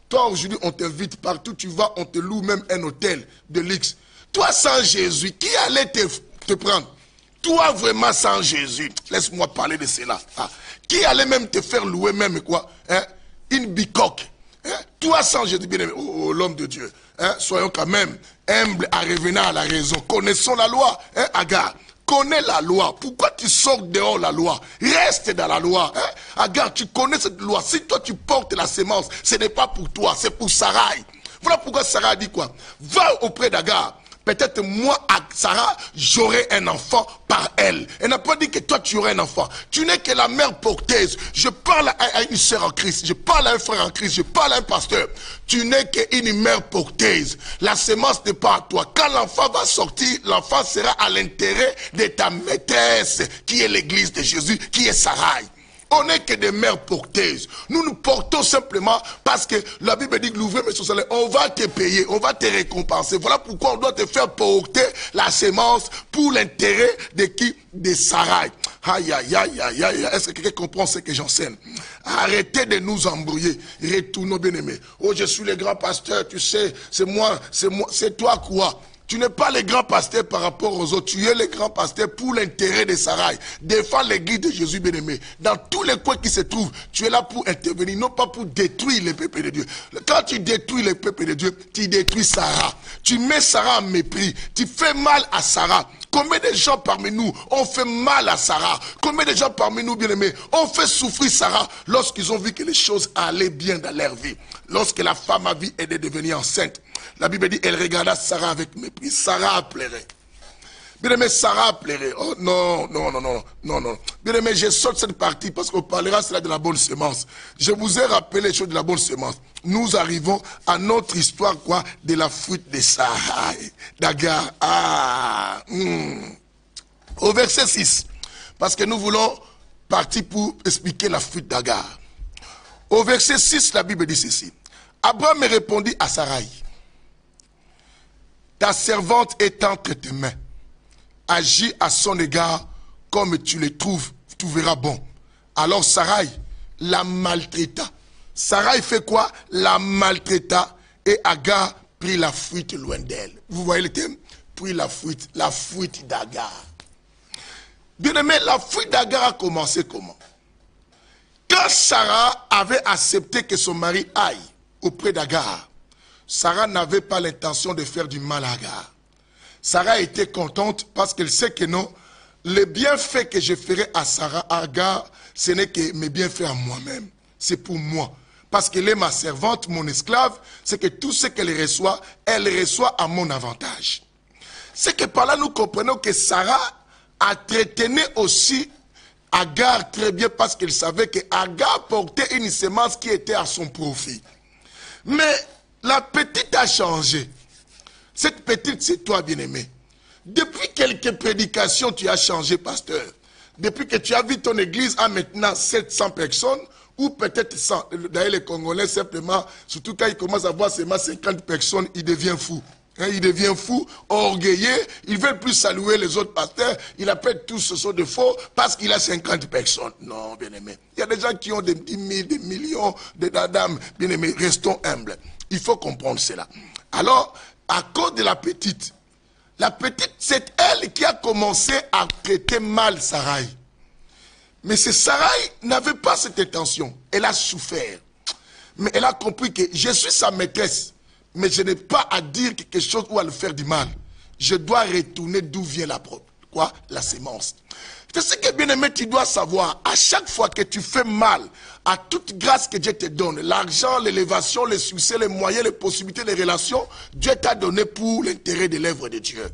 toi aujourd'hui on t'invite partout, tu vas, on te loue même un hôtel de luxe. Toi sans Jésus, qui allait te prendre? Toi vraiment sans Jésus, laisse-moi parler de cela. Ah. Qui allait même te faire louer même quoi? Hein? Une bicoque. Hein? Toi sans Jésus, bien aimé, oh, l'homme de Dieu. Hein? Soyons quand même humbles à revenir à la raison. Connaissons la loi, hein, Agar. connais la loi. Pourquoi tu sors dehors la loi? Reste dans la loi. Hein? Agar, tu connais cette loi. Si toi tu portes la sémence, ce n'est pas pour toi, c'est pour Sarai. Voilà pourquoi Sarah a dit quoi? Va auprès d'Agar. Peut-être moi, Sarah, j'aurai un enfant par elle. Elle n'a pas dit que toi, tu aurais un enfant. Tu n'es que la mère porteuse. Je parle à une sœur en Christ. Je parle à un frère en Christ. Je parle à un pasteur. Tu n'es qu'une mère porteuse. La sémence n'est pas à toi. Quand l'enfant va sortir, l'enfant sera à l'intérêt de ta maîtresse, qui est l'église de Jésus, qui est Sarah. On n'est que des mères porteuses. Nous nous portons simplement parce que la Bible dit que l'ouvrier met son salaire. On va te payer, on va te récompenser. Voilà pourquoi on doit te faire porter la sémence pour l'intérêt de qui? De Sarai. Aïe, aïe, aïe, aïe, aïe. Est-ce que quelqu'un comprend ce que j'enseigne? Arrêtez de nous embrouiller. Retournons, bien-aimés. Oh, je suis le grand pasteur, tu sais, c'est moi, c'est toi quoi? Tu n'es pas le grand pasteur par rapport aux autres. Tu es le grand pasteur pour l'intérêt de Sarai. Défends l'église de Jésus bien-aimé. Dans tous les coins qui se trouvent, tu es là pour intervenir, non pas pour détruire le peuple de Dieu. Quand tu détruis le peuple de Dieu, tu détruis Sarah. Tu mets Sarah en mépris. Tu fais mal à Sarah. Combien de gens parmi nous ont fait mal à Sarah? Combien de gens parmi nous, bien-aimés, ont fait souffrir Sarah lorsqu'ils ont vu que les choses allaient bien dans leur vie? Lorsque la femme a vu et est devenue enceinte, la Bible dit, elle regarda Sarah avec mépris. Sarah a pleuré. Bien-aimé, Sarah a pleuré. Oh non, non, non, non, non, non. Bien-aimé, je saute cette partie parce qu'on parlera cela de la bonne semence. Je vous ai rappelé les choses de la bonne semence. Nous arrivons à notre histoire, quoi, de la fuite de Sarah, d'Agar. Au verset 6. Parce que nous voulons partir pour expliquer la fuite d'Agar. Au verset 6, la Bible dit ceci. Abraham répondit à Sarai. Ta servante est entre tes mains. Agis à son égard comme tu le trouveras bon. Alors Sarai la maltraita. Sarai fait quoi? La maltraita. Et Agar prit la fuite loin d'elle. Vous voyez le thème? Prit la fuite d'Agar. Bien aimé, la fuite d'Agar a commencé comment? Quand Sarah avait accepté que son mari aille auprès d'Agar, Sarah n'avait pas l'intention de faire du mal à Agar. Sarah était contente parce qu'elle sait que non, les bienfaits que je ferai à Sarah, à Agar, ce n'est que mes bienfaits à moi-même. C'est pour moi. Parce qu'elle est ma servante, mon esclave, c'est que tout ce qu'elle reçoit, elle reçoit à mon avantage. C'est que par là, nous comprenons que Sarah a traité aussi Agar très bien parce qu'elle savait que Agar portait une semence qui était à son profit. Mais la petite a changé. Cette petite, c'est toi, bien-aimé. Depuis quelques prédications, tu as changé, pasteur. Depuis que tu as vu ton église à maintenant 700 personnes, ou peut-être 100. D'ailleurs, les Congolais, simplement, surtout quand ils commencent à voir seulement 50 personnes, ils deviennent fous. Hein, ils deviennent fous, orgueilleux, ils ne veulent plus saluer les autres pasteurs, ils appellent tous ce sont de faux parce qu'il a 50 personnes. Non, bien-aimé. Il y a des gens qui ont des 10 000, des millions de dames. Bien-aimé, restons humbles. Il faut comprendre cela. Alors, à cause de la petite, c'est elle qui a commencé à traiter mal Sarai. Mais Sarai n'avait pas cette intention. Elle a souffert. Mais elle a compris que je suis sa maîtresse. Mais je n'ai pas à dire quelque chose ou à le faire du mal. Je dois retourner d'où vient la sémence. C'est ce que, bien aimé, tu dois savoir. À chaque fois que tu fais mal à toute grâce que Dieu te donne, l'argent, l'élévation, les succès, les moyens, les possibilités, les relations, Dieu t'a donné pour l'intérêt de l'œuvre de Dieu.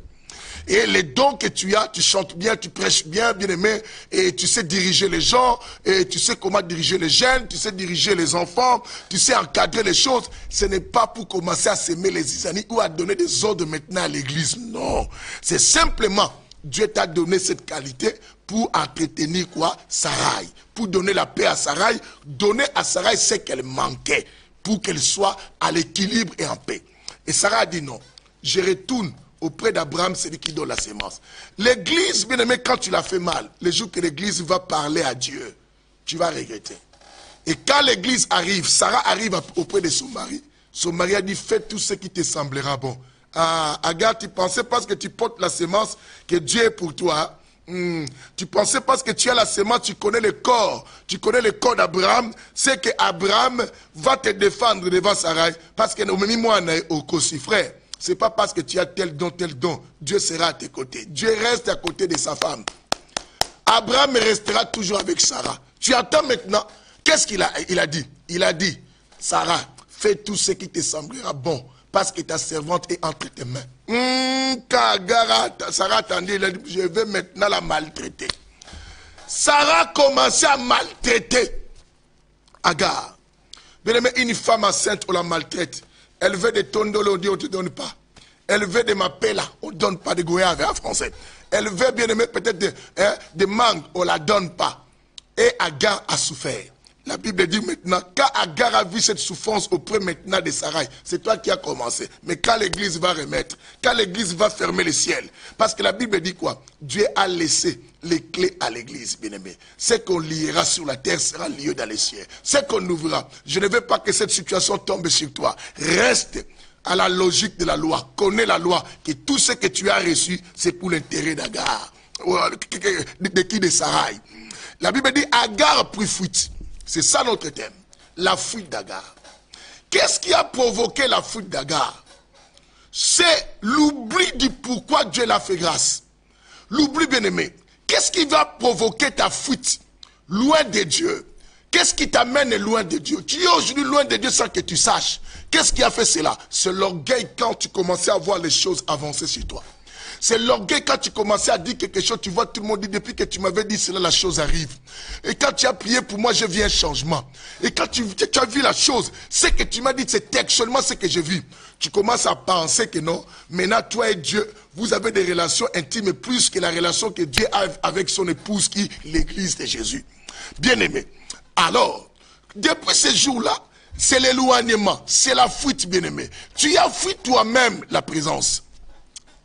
Et les dons que tu as, tu chantes bien, tu prêches bien, bien aimé, et tu sais diriger les gens, et tu sais comment diriger les jeunes, tu sais diriger les enfants, tu sais encadrer les choses. Ce n'est pas pour commencer à s'aimer les isanis ou à donner des ordres maintenant à l'église. Non. C'est simplement, Dieu t'a donné cette qualité pour entretenir quoi? Sarai. Pour donner la paix à Sarai, donner à Sarai ce qu'elle manquait, pour qu'elle soit à l'équilibre et en paix. Et Sarah a dit non, je retourne auprès d'Abraham, c'est lui qui donne la sémence. L'église, bien aimé, quand tu l'as fait mal, le jour que l'église va parler à Dieu, tu vas regretter. Et quand l'église arrive, Sarah arrive auprès de son mari a dit, fais tout ce qui te semblera bon. Ah, Agar, tu pensais parce que tu portes la sémence que Dieu est pour toi. Tu pensais parce que tu as la sémence, tu connais le corps d'Abraham, c'est que Abraham va te défendre devant Sarai, parce que nous, moi, on est au frère. Ce n'est pas parce que tu as tel don, Dieu sera à tes côtés. Dieu reste à côté de sa femme. Abraham restera toujours avec Sarah. Tu attends maintenant. Qu'est-ce qu'il a dit? Il a dit, Sarah, fais tout ce qui te semblera bon, parce que ta servante est entre tes mains. Sarah attendait, il a dit, je vais maintenant la maltraiter. Sarah commençait à maltraiter Agar. Bien aimé, une femme enceinte, on la maltraite. Elle veut des tondolo, on dit, on ne te donne pas. Elle veut des mapela, on ne donne pas de goyave en français. Elle veut, bien aimé, peut-être des mangues, on ne la donne pas. Et Agar a souffert. La Bible dit maintenant, quand Agar a vu cette souffrance auprès maintenant de Sarai, c'est toi qui as commencé. Mais quand l'église va remettre, quand l'église va fermer le ciel, parce que la Bible dit quoi? Dieu a laissé les clés à l'église, bien-aimé. Ce qu'on liera sur la terre sera lié dans les cieux. Ce qu'on ouvrira. Je ne veux pas que cette situation tombe sur toi. Reste à la logique de la loi. Connais la loi, que tout ce que tu as reçu, c'est pour l'intérêt d'Agar. De qui? De Sarai. La Bible dit, Agar prit fuite. C'est ça notre thème. La fuite d'Agar. Qu'est-ce qui a provoqué la fuite d'Agar? C'est l'oubli du pourquoi Dieu l'a fait grâce. L'oubli, bien-aimé. Qu'est-ce qui va provoquer ta fuite? Loin de Dieu. Qu'est-ce qui t'amène loin de Dieu? Tu es aujourd'hui loin de Dieu sans que tu saches. Qu'est-ce qui a fait cela? C'est l'orgueil quand tu commençais à voir les choses avancer sur toi. C'est l'orgueil quand tu commençais à dire quelque chose, tu vois tout le monde dit depuis que tu m'avais dit cela, la chose arrive. Et quand tu as prié pour moi, je vis un changement. Et quand tu as vu la chose, ce que tu m'as dit, c'est actuellement ce que je vis. Tu commences à penser que non, maintenant toi et Dieu, vous avez des relations intimes plus que la relation que Dieu a avec son épouse qui est l'église de Jésus. Bien-aimé. Alors, depuis ce jour-là, c'est l'éloignement, c'est la fuite, bien-aimé. Tu as fui toi-même la présence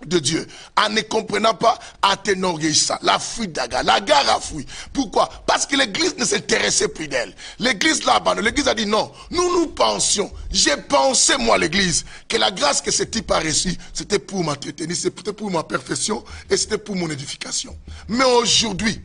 de Dieu, en ne comprenant pas, en t'enorgueillissant. La fuite d'Agar. L'Agar a fui. Pourquoi? Parce que l'église ne s'intéressait plus d'elle. L'église l'a abandonné. L'église a dit non. Nous pensions, j'ai pensé moi l'église, que la grâce que ce type a reçue, c'était pour m'entretenir, c'était pour ma perfection et c'était pour mon édification. Mais aujourd'hui,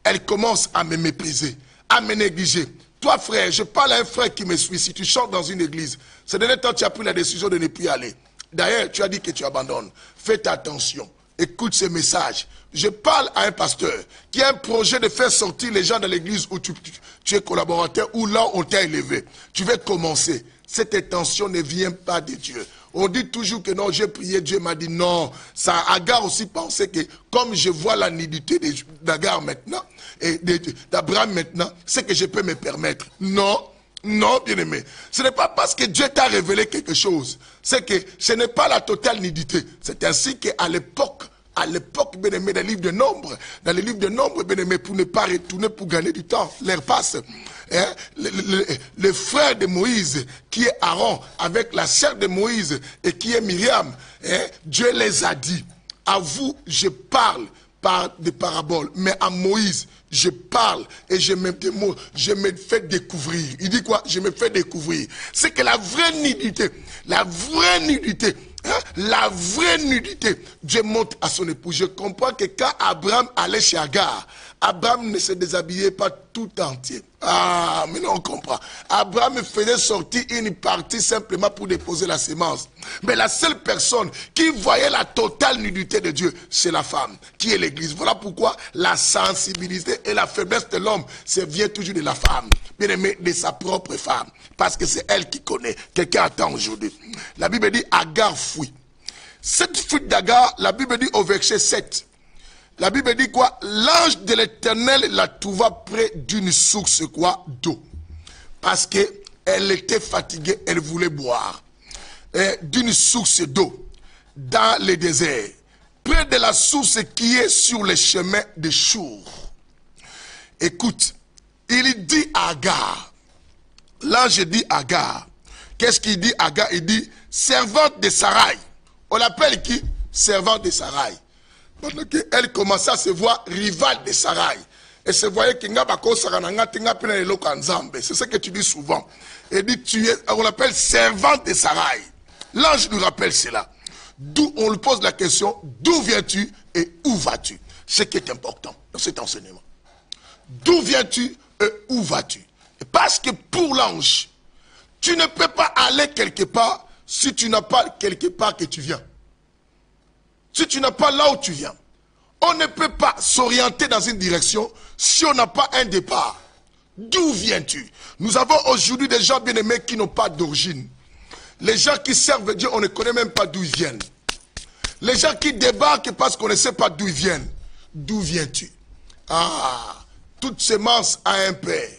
elle commence à me mépriser, à me négliger. Toi frère, je parle à un frère qui me suit. Si tu chantes dans une église, ce dernier temps tu as pris la décision de ne plus y aller. D'ailleurs, tu as dit que tu abandonnes. Faites attention. Écoute ces messages. Je parle à un pasteur qui a un projet de faire sortir les gens de l'église où tu es collaborateur, ou là on t'a élevé. Tu veux commencer. Cette intention ne vient pas de Dieu. On dit toujours que non, j'ai prié, Dieu m'a dit non. Ça, Agar aussi pensait que comme je vois la nudité d'Agar maintenant, et d'Abraham maintenant, c'est que je peux me permettre. Non. Non, bien-aimé. Ce n'est pas parce que Dieu t'a révélé quelque chose. C'est que ce n'est pas la totale nudité. C'est ainsi qu'à l'époque, bien-aimé, dans les livres de Nombres, bien-aimé, pour ne pas retourner, pour gagner du temps, l'air passe. Hein? Le frère de Moïse, qui est Aaron, avec la sœur de Moïse, et qui est Myriam, hein? Dieu les a dit, à vous, je parle par des paraboles, mais à Moïse, je parle et je me fais découvrir. Il dit quoi? Je me fais découvrir. C'est que la vraie nudité, Dieu montre à son époux. Je comprends que quand Abraham allait chez Agar, Abraham ne se déshabillait pas tout entier. Ah, mais non, on comprend. Abraham faisait sortir une partie simplement pour déposer la sémence. Mais la seule personne qui voyait la totale nudité de Dieu, c'est la femme, qui est l'église. Voilà pourquoi la sensibilité et la faiblesse de l'homme, ça vient toujours de la femme. Bien aimé, de sa propre femme. Parce que c'est elle qui connaît. Quelqu'un attend aujourd'hui. La Bible dit, Agar fuit. Cette fuite d'Agar, la Bible dit au verset 7. La Bible dit quoi? L'ange de l'Éternel la trouva près d'une source quoi? D'eau. Parce qu'elle était fatiguée, elle voulait boire. D'une source d'eau dans le désert. Près de la source qui est sur le chemin de Chour. Écoute, il dit à Agar. L'ange dit à Agar. Qu'est-ce qu'il dit à Agar? Il dit servante de Sarai. On l'appelle qui? Servante de Sarai. Elle commençait à se voir rivale de Sarai. Et se voyait que c'est ce que tu dis souvent. Et dit, on l'appelle servante de Sarai. L'ange nous rappelle cela. D'où on lui pose la question, d'où viens-tu et où vas-tu? Ce qui est important dans cet enseignement. D'où viens-tu et où vas-tu? Parce que pour l'ange, tu ne peux pas aller quelque part si tu n'as pas quelque part que tu viens. Si tu n'as pas là où tu viens. On ne peut pas s'orienter dans une direction si on n'a pas un départ. D'où viens-tu? Nous avons aujourd'hui des gens bien-aimés qui n'ont pas d'origine. Les gens qui servent Dieu, on ne connaît même pas d'où ils viennent. Les gens qui débarquent parce qu'on ne sait pas d'où ils viennent. D'où viens-tu? Ah, toute semence a un père.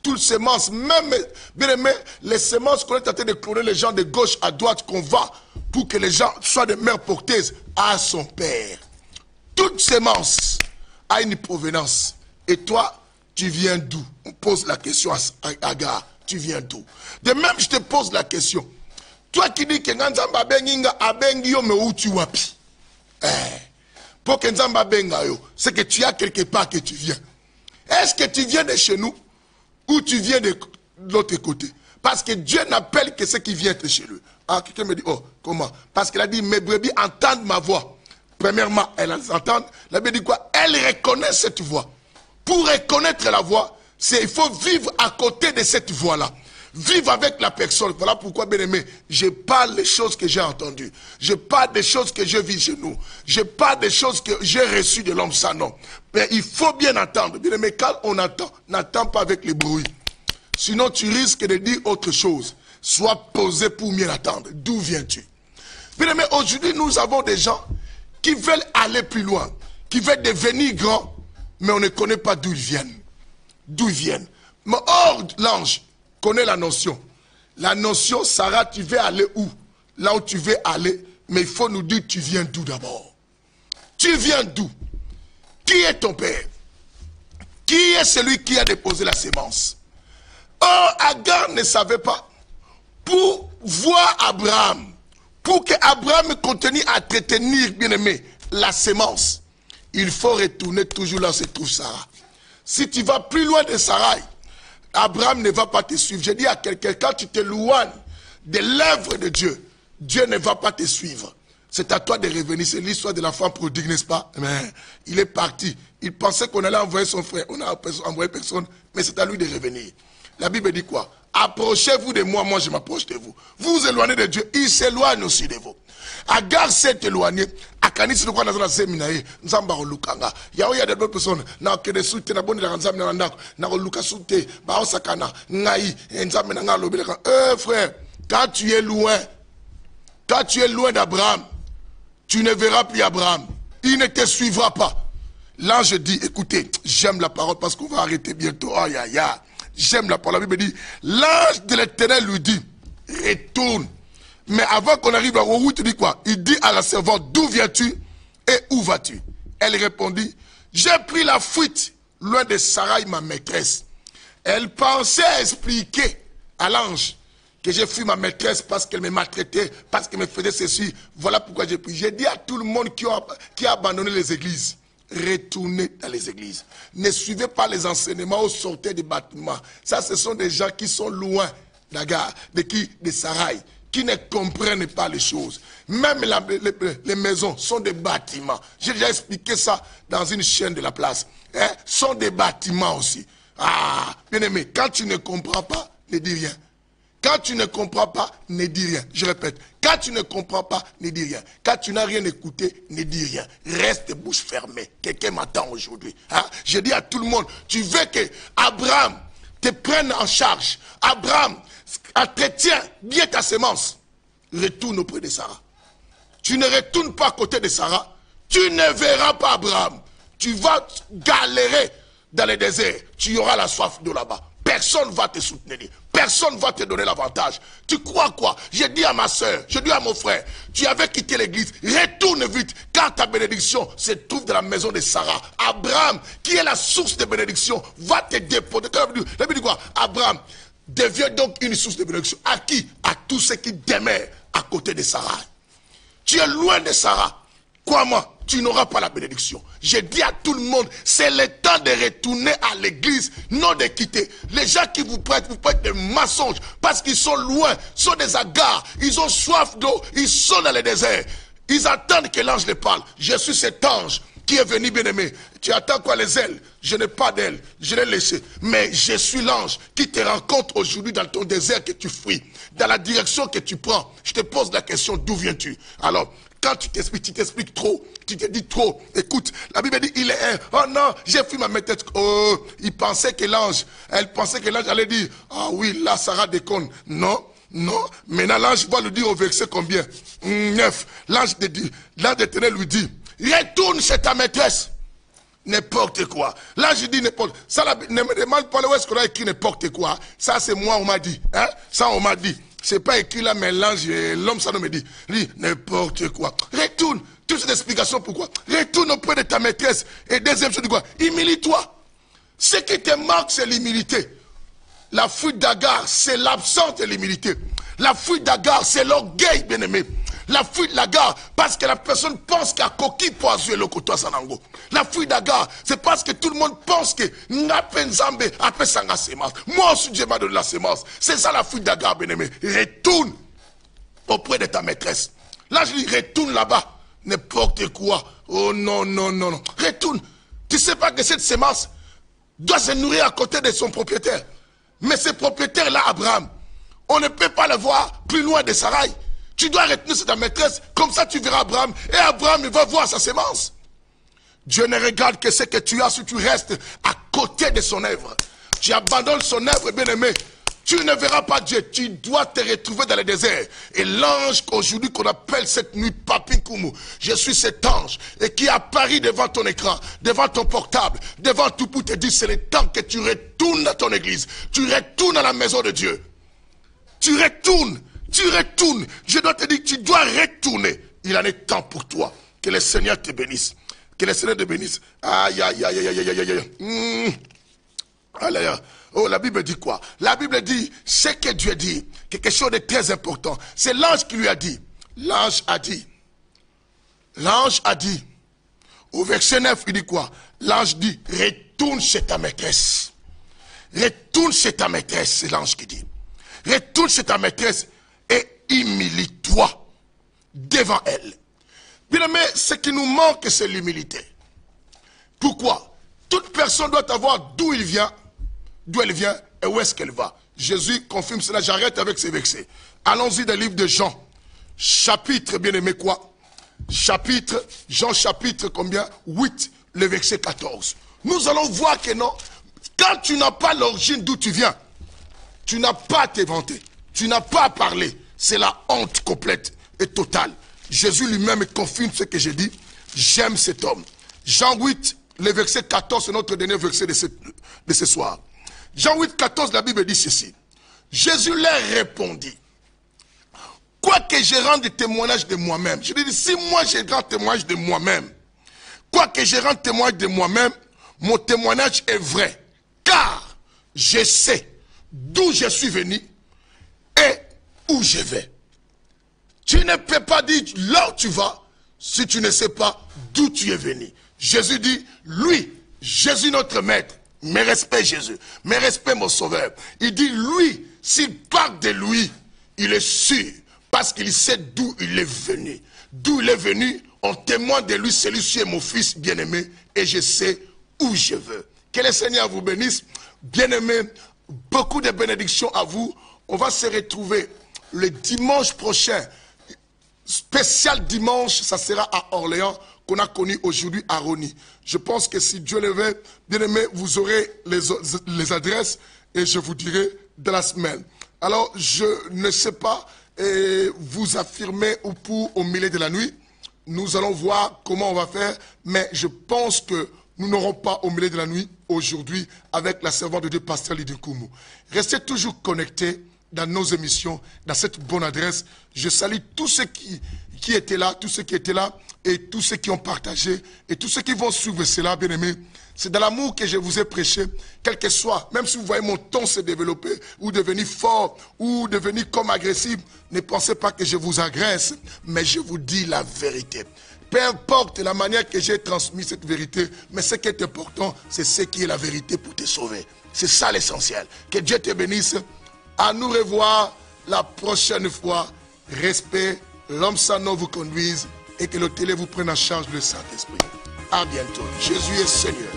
Toutes semences, même, bien aimé, les semences qu'on est en train de cloner les gens de gauche à droite, qu'on va pour que les gens soient des mères porteuses, à son père. Toute semence a une provenance. Et toi, tu viens d'où? On pose la question à Agar. Tu viens d'où? De même, je te pose la question. Toi qui dis que Nzamba benginga abengi yo, mais où tu wapi? Pour que Nzamba benga yo, c'est que tu as quelque part que tu viens. Est-ce que tu viens de chez nous ou tu viens de l'autre côté? Parce que Dieu n'appelle que ceux qui viennent de chez lui. Ah, quelqu'un me dit, oh, comment? Parce qu'il a dit, mes brebis entendent ma voix. Premièrement, elles entendent. La Bible dit quoi? Elles reconnaissent cette voix. Pour reconnaître la voix, il faut vivre à côté de cette voix-là. Vivre avec la personne. Voilà pourquoi, bien aimé, je parle des choses que j'ai entendues. Je parle des choses que je vis chez nous. Je parle des choses que j'ai reçues de l'homme sans nom. Mais il faut bien entendre. Bien aimé, quand on entend, n'entends pas avec les bruits. Sinon, tu risques de dire autre chose. Sois posé pour mieux attendre. D'où viens-tu? Bien aimé, aujourd'hui, nous avons des gens qui veulent aller plus loin, qui veulent devenir grands, mais on ne connaît pas d'où ils viennent. D'où ils viennent. Mais or, l'ange connaît la notion. La notion, Sarah, tu veux aller où? Là où tu veux aller, mais il faut nous dire tu viens d'où d'abord. Tu viens d'où? Qui est ton père? Qui est celui qui a déposé la sémence? Or, Agar ne savait pas. Pour voir Abraham, pour que Abraham continue à entretenir, bien aimé, la sémence, il faut retourner toujours là où se trouve Sarah. Si tu vas plus loin de Sarah, Abraham ne va pas te suivre. Je dis à quelqu'un, quand tu t'éloignes de l'œuvre de Dieu, Dieu ne va pas te suivre. C'est à toi de revenir. C'est l'histoire de la femme prodigue, n'est-ce pas? Mais il est parti. Il pensait qu'on allait envoyer son frère. On n'a envoyé personne, mais c'est à lui de revenir. La Bible dit quoi? Approchez-vous de moi, moi je m'approche de vous. Vous vous éloignez de Dieu, il s'éloigne aussi de vous. Agar s'est éloigné. Akanisi nous connaissons la séminaire. Nzamba olukanga. Il y a d'autres personnes. Na kede soute na boni la nzamba na ndako. Na oluka soute. Ba osakana. Ngai. Nzamba na ngalo beleka. Frère, quand tu es loin d'Abraham, tu ne verras plus Abraham. Il ne te suivra pas. L'ange dit, écoutez, j'aime la parole parce qu'on va arrêter bientôt. Aïe aïe aïe. J'aime la parole. La Bible dit, l'ange de l'Éternel lui dit, retourne. Mais avant qu'on arrive à où tu dis quoi? Il dit à la servante, d'où viens-tu et où vas-tu? Elle répondit, j'ai pris la fuite loin de Sarai, ma maîtresse. Elle pensait expliquer à l'ange que j'ai fui ma maîtresse parce qu'elle me maltraitait, parce qu'elle me faisait ceci. Voilà pourquoi j'ai pris. J'ai dit à tout le monde qui a abandonné les églises, retournez dans les églises. Ne suivez pas les enseignements au sortir des bâtiments. Ça, ce sont des gens qui sont loin d'Agar, de Sarai, qui ne comprennent pas les choses. Même les maisons sont des bâtiments. J'ai déjà expliqué ça dans une chaîne de la place. Sont des bâtiments aussi. Ah, bien aimé, quand tu ne comprends pas, ne dis rien. Quand tu ne comprends pas, ne dis rien. Je répète, quand tu ne comprends pas, ne dis rien. Quand tu n'as rien écouté, ne dis rien. Reste bouche fermée. Quelqu'un m'attend aujourd'hui. Hein? Je dis à tout le monde, tu veux que Abraham te prenne en charge. Abraham entretient bien ta sémence. Retourne auprès de Sarah. Tu ne retournes pas à côté de Sarah. Tu ne verras pas Abraham. Tu vas galérer dans le désert. Tu auras la soif de là-bas. Personne ne va te soutenir. Personne ne va te donner l'avantage. Tu crois quoi? J'ai dit à ma soeur, j'ai dit à mon frère, tu avais quitté l'église, retourne vite, car ta bénédiction se trouve dans la maison de Sarah. Abraham, qui est la source de bénédiction, va te déposer. La Bible dit quoi? Abraham devient donc une source de bénédiction. À qui? À tous ceux qui demeurent à côté de Sarah. Tu es loin de Sarah. Crois-moi, tu n'auras pas la bénédiction. J'ai dit à tout le monde, c'est le temps de retourner à l'église, non de quitter. Les gens qui vous prêtent des mensonges parce qu'ils sont loin, sont des Agars, ils ont soif d'eau, ils sont dans le désert. Ils attendent que l'ange les parle. Je suis cet ange qui est venu, bien-aimé. Tu attends quoi, les ailes? Je n'ai pas d'ailes, je l'ai laissé. Mais je suis l'ange qui te rencontre aujourd'hui dans ton désert que tu fuis, dans la direction que tu prends. Je te pose la question, d'où viens-tu? Alors, quand tu t'expliques trop, tu te dis trop. Écoute, la Bible dit, il est un. Oh non, j'ai fui ma tête. Oh, elle pensait que l'ange allait dire, ah oui, là, Sarah déconne. Non, non. Maintenant, l'ange va lui dire au verset combien? 9. L'ange d'Éternel lui dit, retourne chez ta maîtresse. N'importe quoi. L'ange dit n'importe quoi. Ça, ne me demande pas où est-ce qu'on a écrit n'importe quoi. Ça, c'est moi, on m'a dit. Hein? Ça, on m'a dit. C'est pas écrit là, mais l'homme, ça me dit. N'importe quoi. Retourne. Toute cette explication, pourquoi? Retourne auprès de ta maîtresse. Et deuxième chose, quoi? Humilie-toi. Ce qui te manque, c'est l'humilité. La fuite d'Agar, c'est l'absence de l'humilité. La fuite d'Agar, c'est l'orgueil, bien-aimé. La fuite d'Agar, parce que la personne pense qu'à coquille poisson et le côté sanango. La fuite d'Agar, c'est parce que tout le monde pense que Napenzambe après sanga semence. Moi aussi, Dieu m'a donné la semence. C'est ça la fuite d'Agar, bien-aimé. Retourne auprès de ta maîtresse. Là, je dis, retourne là-bas. N'importe quoi. Oh non, non, non, non. Retourne. Tu sais pas que cette semence doit se nourrir à côté de son propriétaire. Mais ce propriétaire-là, Abraham, on ne peut pas le voir plus loin de Sarai. Tu dois retenir ta maîtresse, comme ça tu verras Abraham, et Abraham il va voir sa sémence. Dieu ne regarde que ce que tu as si tu restes à côté de son œuvre. Tu abandonnes son œuvre, bien-aimé, tu ne verras pas Dieu, tu dois te retrouver dans le désert. Et l'ange aujourd'hui qu'on appelle cette nuit Papinkumu, je suis cet ange, et qui apparaît devant ton écran, devant ton portable, devant tout pour te dire, c'est le temps que tu retournes à ton église, tu retournes à la maison de Dieu. Tu retournes. Tu retournes. Je dois te dire que tu dois retourner. Il en est temps pour toi. Que le Seigneur te bénisse. Que le Seigneur te bénisse. Aïe, aïe, aïe, aïe, aïe, aïe, aïe. Oh, la Bible dit quoi? La Bible dit, ce que Dieu dit, quelque chose de très important. C'est l'ange qui lui a dit. L'ange a dit. L'ange a dit. Au verset 9, il dit quoi? L'ange dit, retourne chez ta maîtresse. Retourne chez ta maîtresse, c'est l'ange qui dit. Retourne chez ta maîtresse et humilie-toi devant elle. Bien aimé, ce qui nous manque, c'est l'humilité. Pourquoi? Toute personne doit avoir d'où il vient, d'où elle vient et où est-ce qu'elle va. Jésus confirme cela, j'arrête avec ces versets. Allons-y dans le livre de Jean, chapitre, bien aimé quoi? Chapitre, Jean chapitre combien? 8, le verset 14. Nous allons voir que non, quand tu n'as pas l'origine d'où tu viens, tu n'as pas à te vanter. Tu n'as pas à parler. C'est la honte complète et totale. Jésus lui-même confirme ce que j'ai dit. J'aime cet homme. Jean 8, le verset 14, c'est notre dernier verset de ce soir. Jean 8, 14, la Bible dit ceci. Jésus leur répondit. Quoique je rende témoignage de moi-même. Je dis, si moi je rends témoignage de moi-même, quoique je rende témoignage de moi-même, mon témoignage est vrai. Car je sais d'où je suis venu et où je vais. Tu ne peux pas dire là où tu vas si tu ne sais pas d'où tu es venu. Jésus dit, lui, Jésus notre maître, mes respects Jésus, mes respects mon sauveur. Il dit, lui, s'il parle de lui, il est sûr, parce qu'il sait d'où il est venu. D'où il est venu, on témoigne de lui, celui-ci est mon fils bien-aimé, et je sais où je veux. Que le Seigneur vous bénisse, bien-aimé. Beaucoup de bénédictions à vous. On va se retrouver le dimanche prochain. Spécial dimanche, ça sera à Orléans, qu'on a connu aujourd'hui à Rony. Je pense que si Dieu le veut, bien aimé, vous aurez les adresses et je vous dirai de la semaine. Alors, je ne sais pas vous affirmer ou pour au milieu de la nuit. Nous allons voir comment on va faire, mais je pense que nous n'aurons pas au milieu de la nuit aujourd'hui avec la servante de Dieu, Pasteur Lidikumu. Restez toujours connectés dans nos émissions, dans cette bonne adresse. Je salue tous ceux qui étaient là, tous ceux qui étaient là, et tous ceux qui ont partagé, et tous ceux qui vont suivre cela, bien aimés. C'est dans l'amour que je vous ai prêché, quel que soit, même si vous voyez mon ton se développer, ou devenir fort, ou devenir comme agressif, ne pensez pas que je vous agresse, mais je vous dis la vérité. Peu importe la manière que j'ai transmis cette vérité, mais ce qui est important, c'est ce qui est la vérité pour te sauver. C'est ça l'essentiel. Que Dieu te bénisse. À nous revoir la prochaine fois. Respect, l'homme sans nom vous conduise et que le télé vous prenne en charge le Saint-Esprit. À bientôt. Jésus est Seigneur.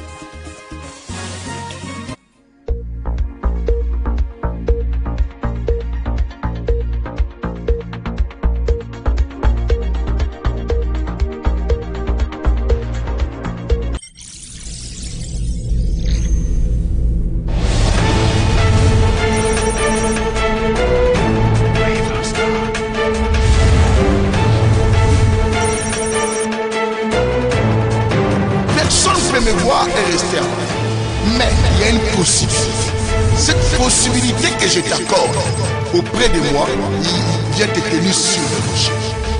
Me voir et rester en moi. Mais il y a une possibilité. Cette possibilité que je t'accorde auprès de moi, il vient te tenir sur le rocher.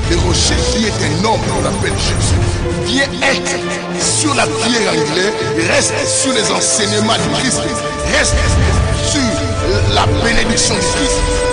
Le rocher qui est un homme, on l'appelle Jésus. Viens être sur la pierre angulaire, reste sur les enseignements du Christ, reste sur la bénédiction du Christ.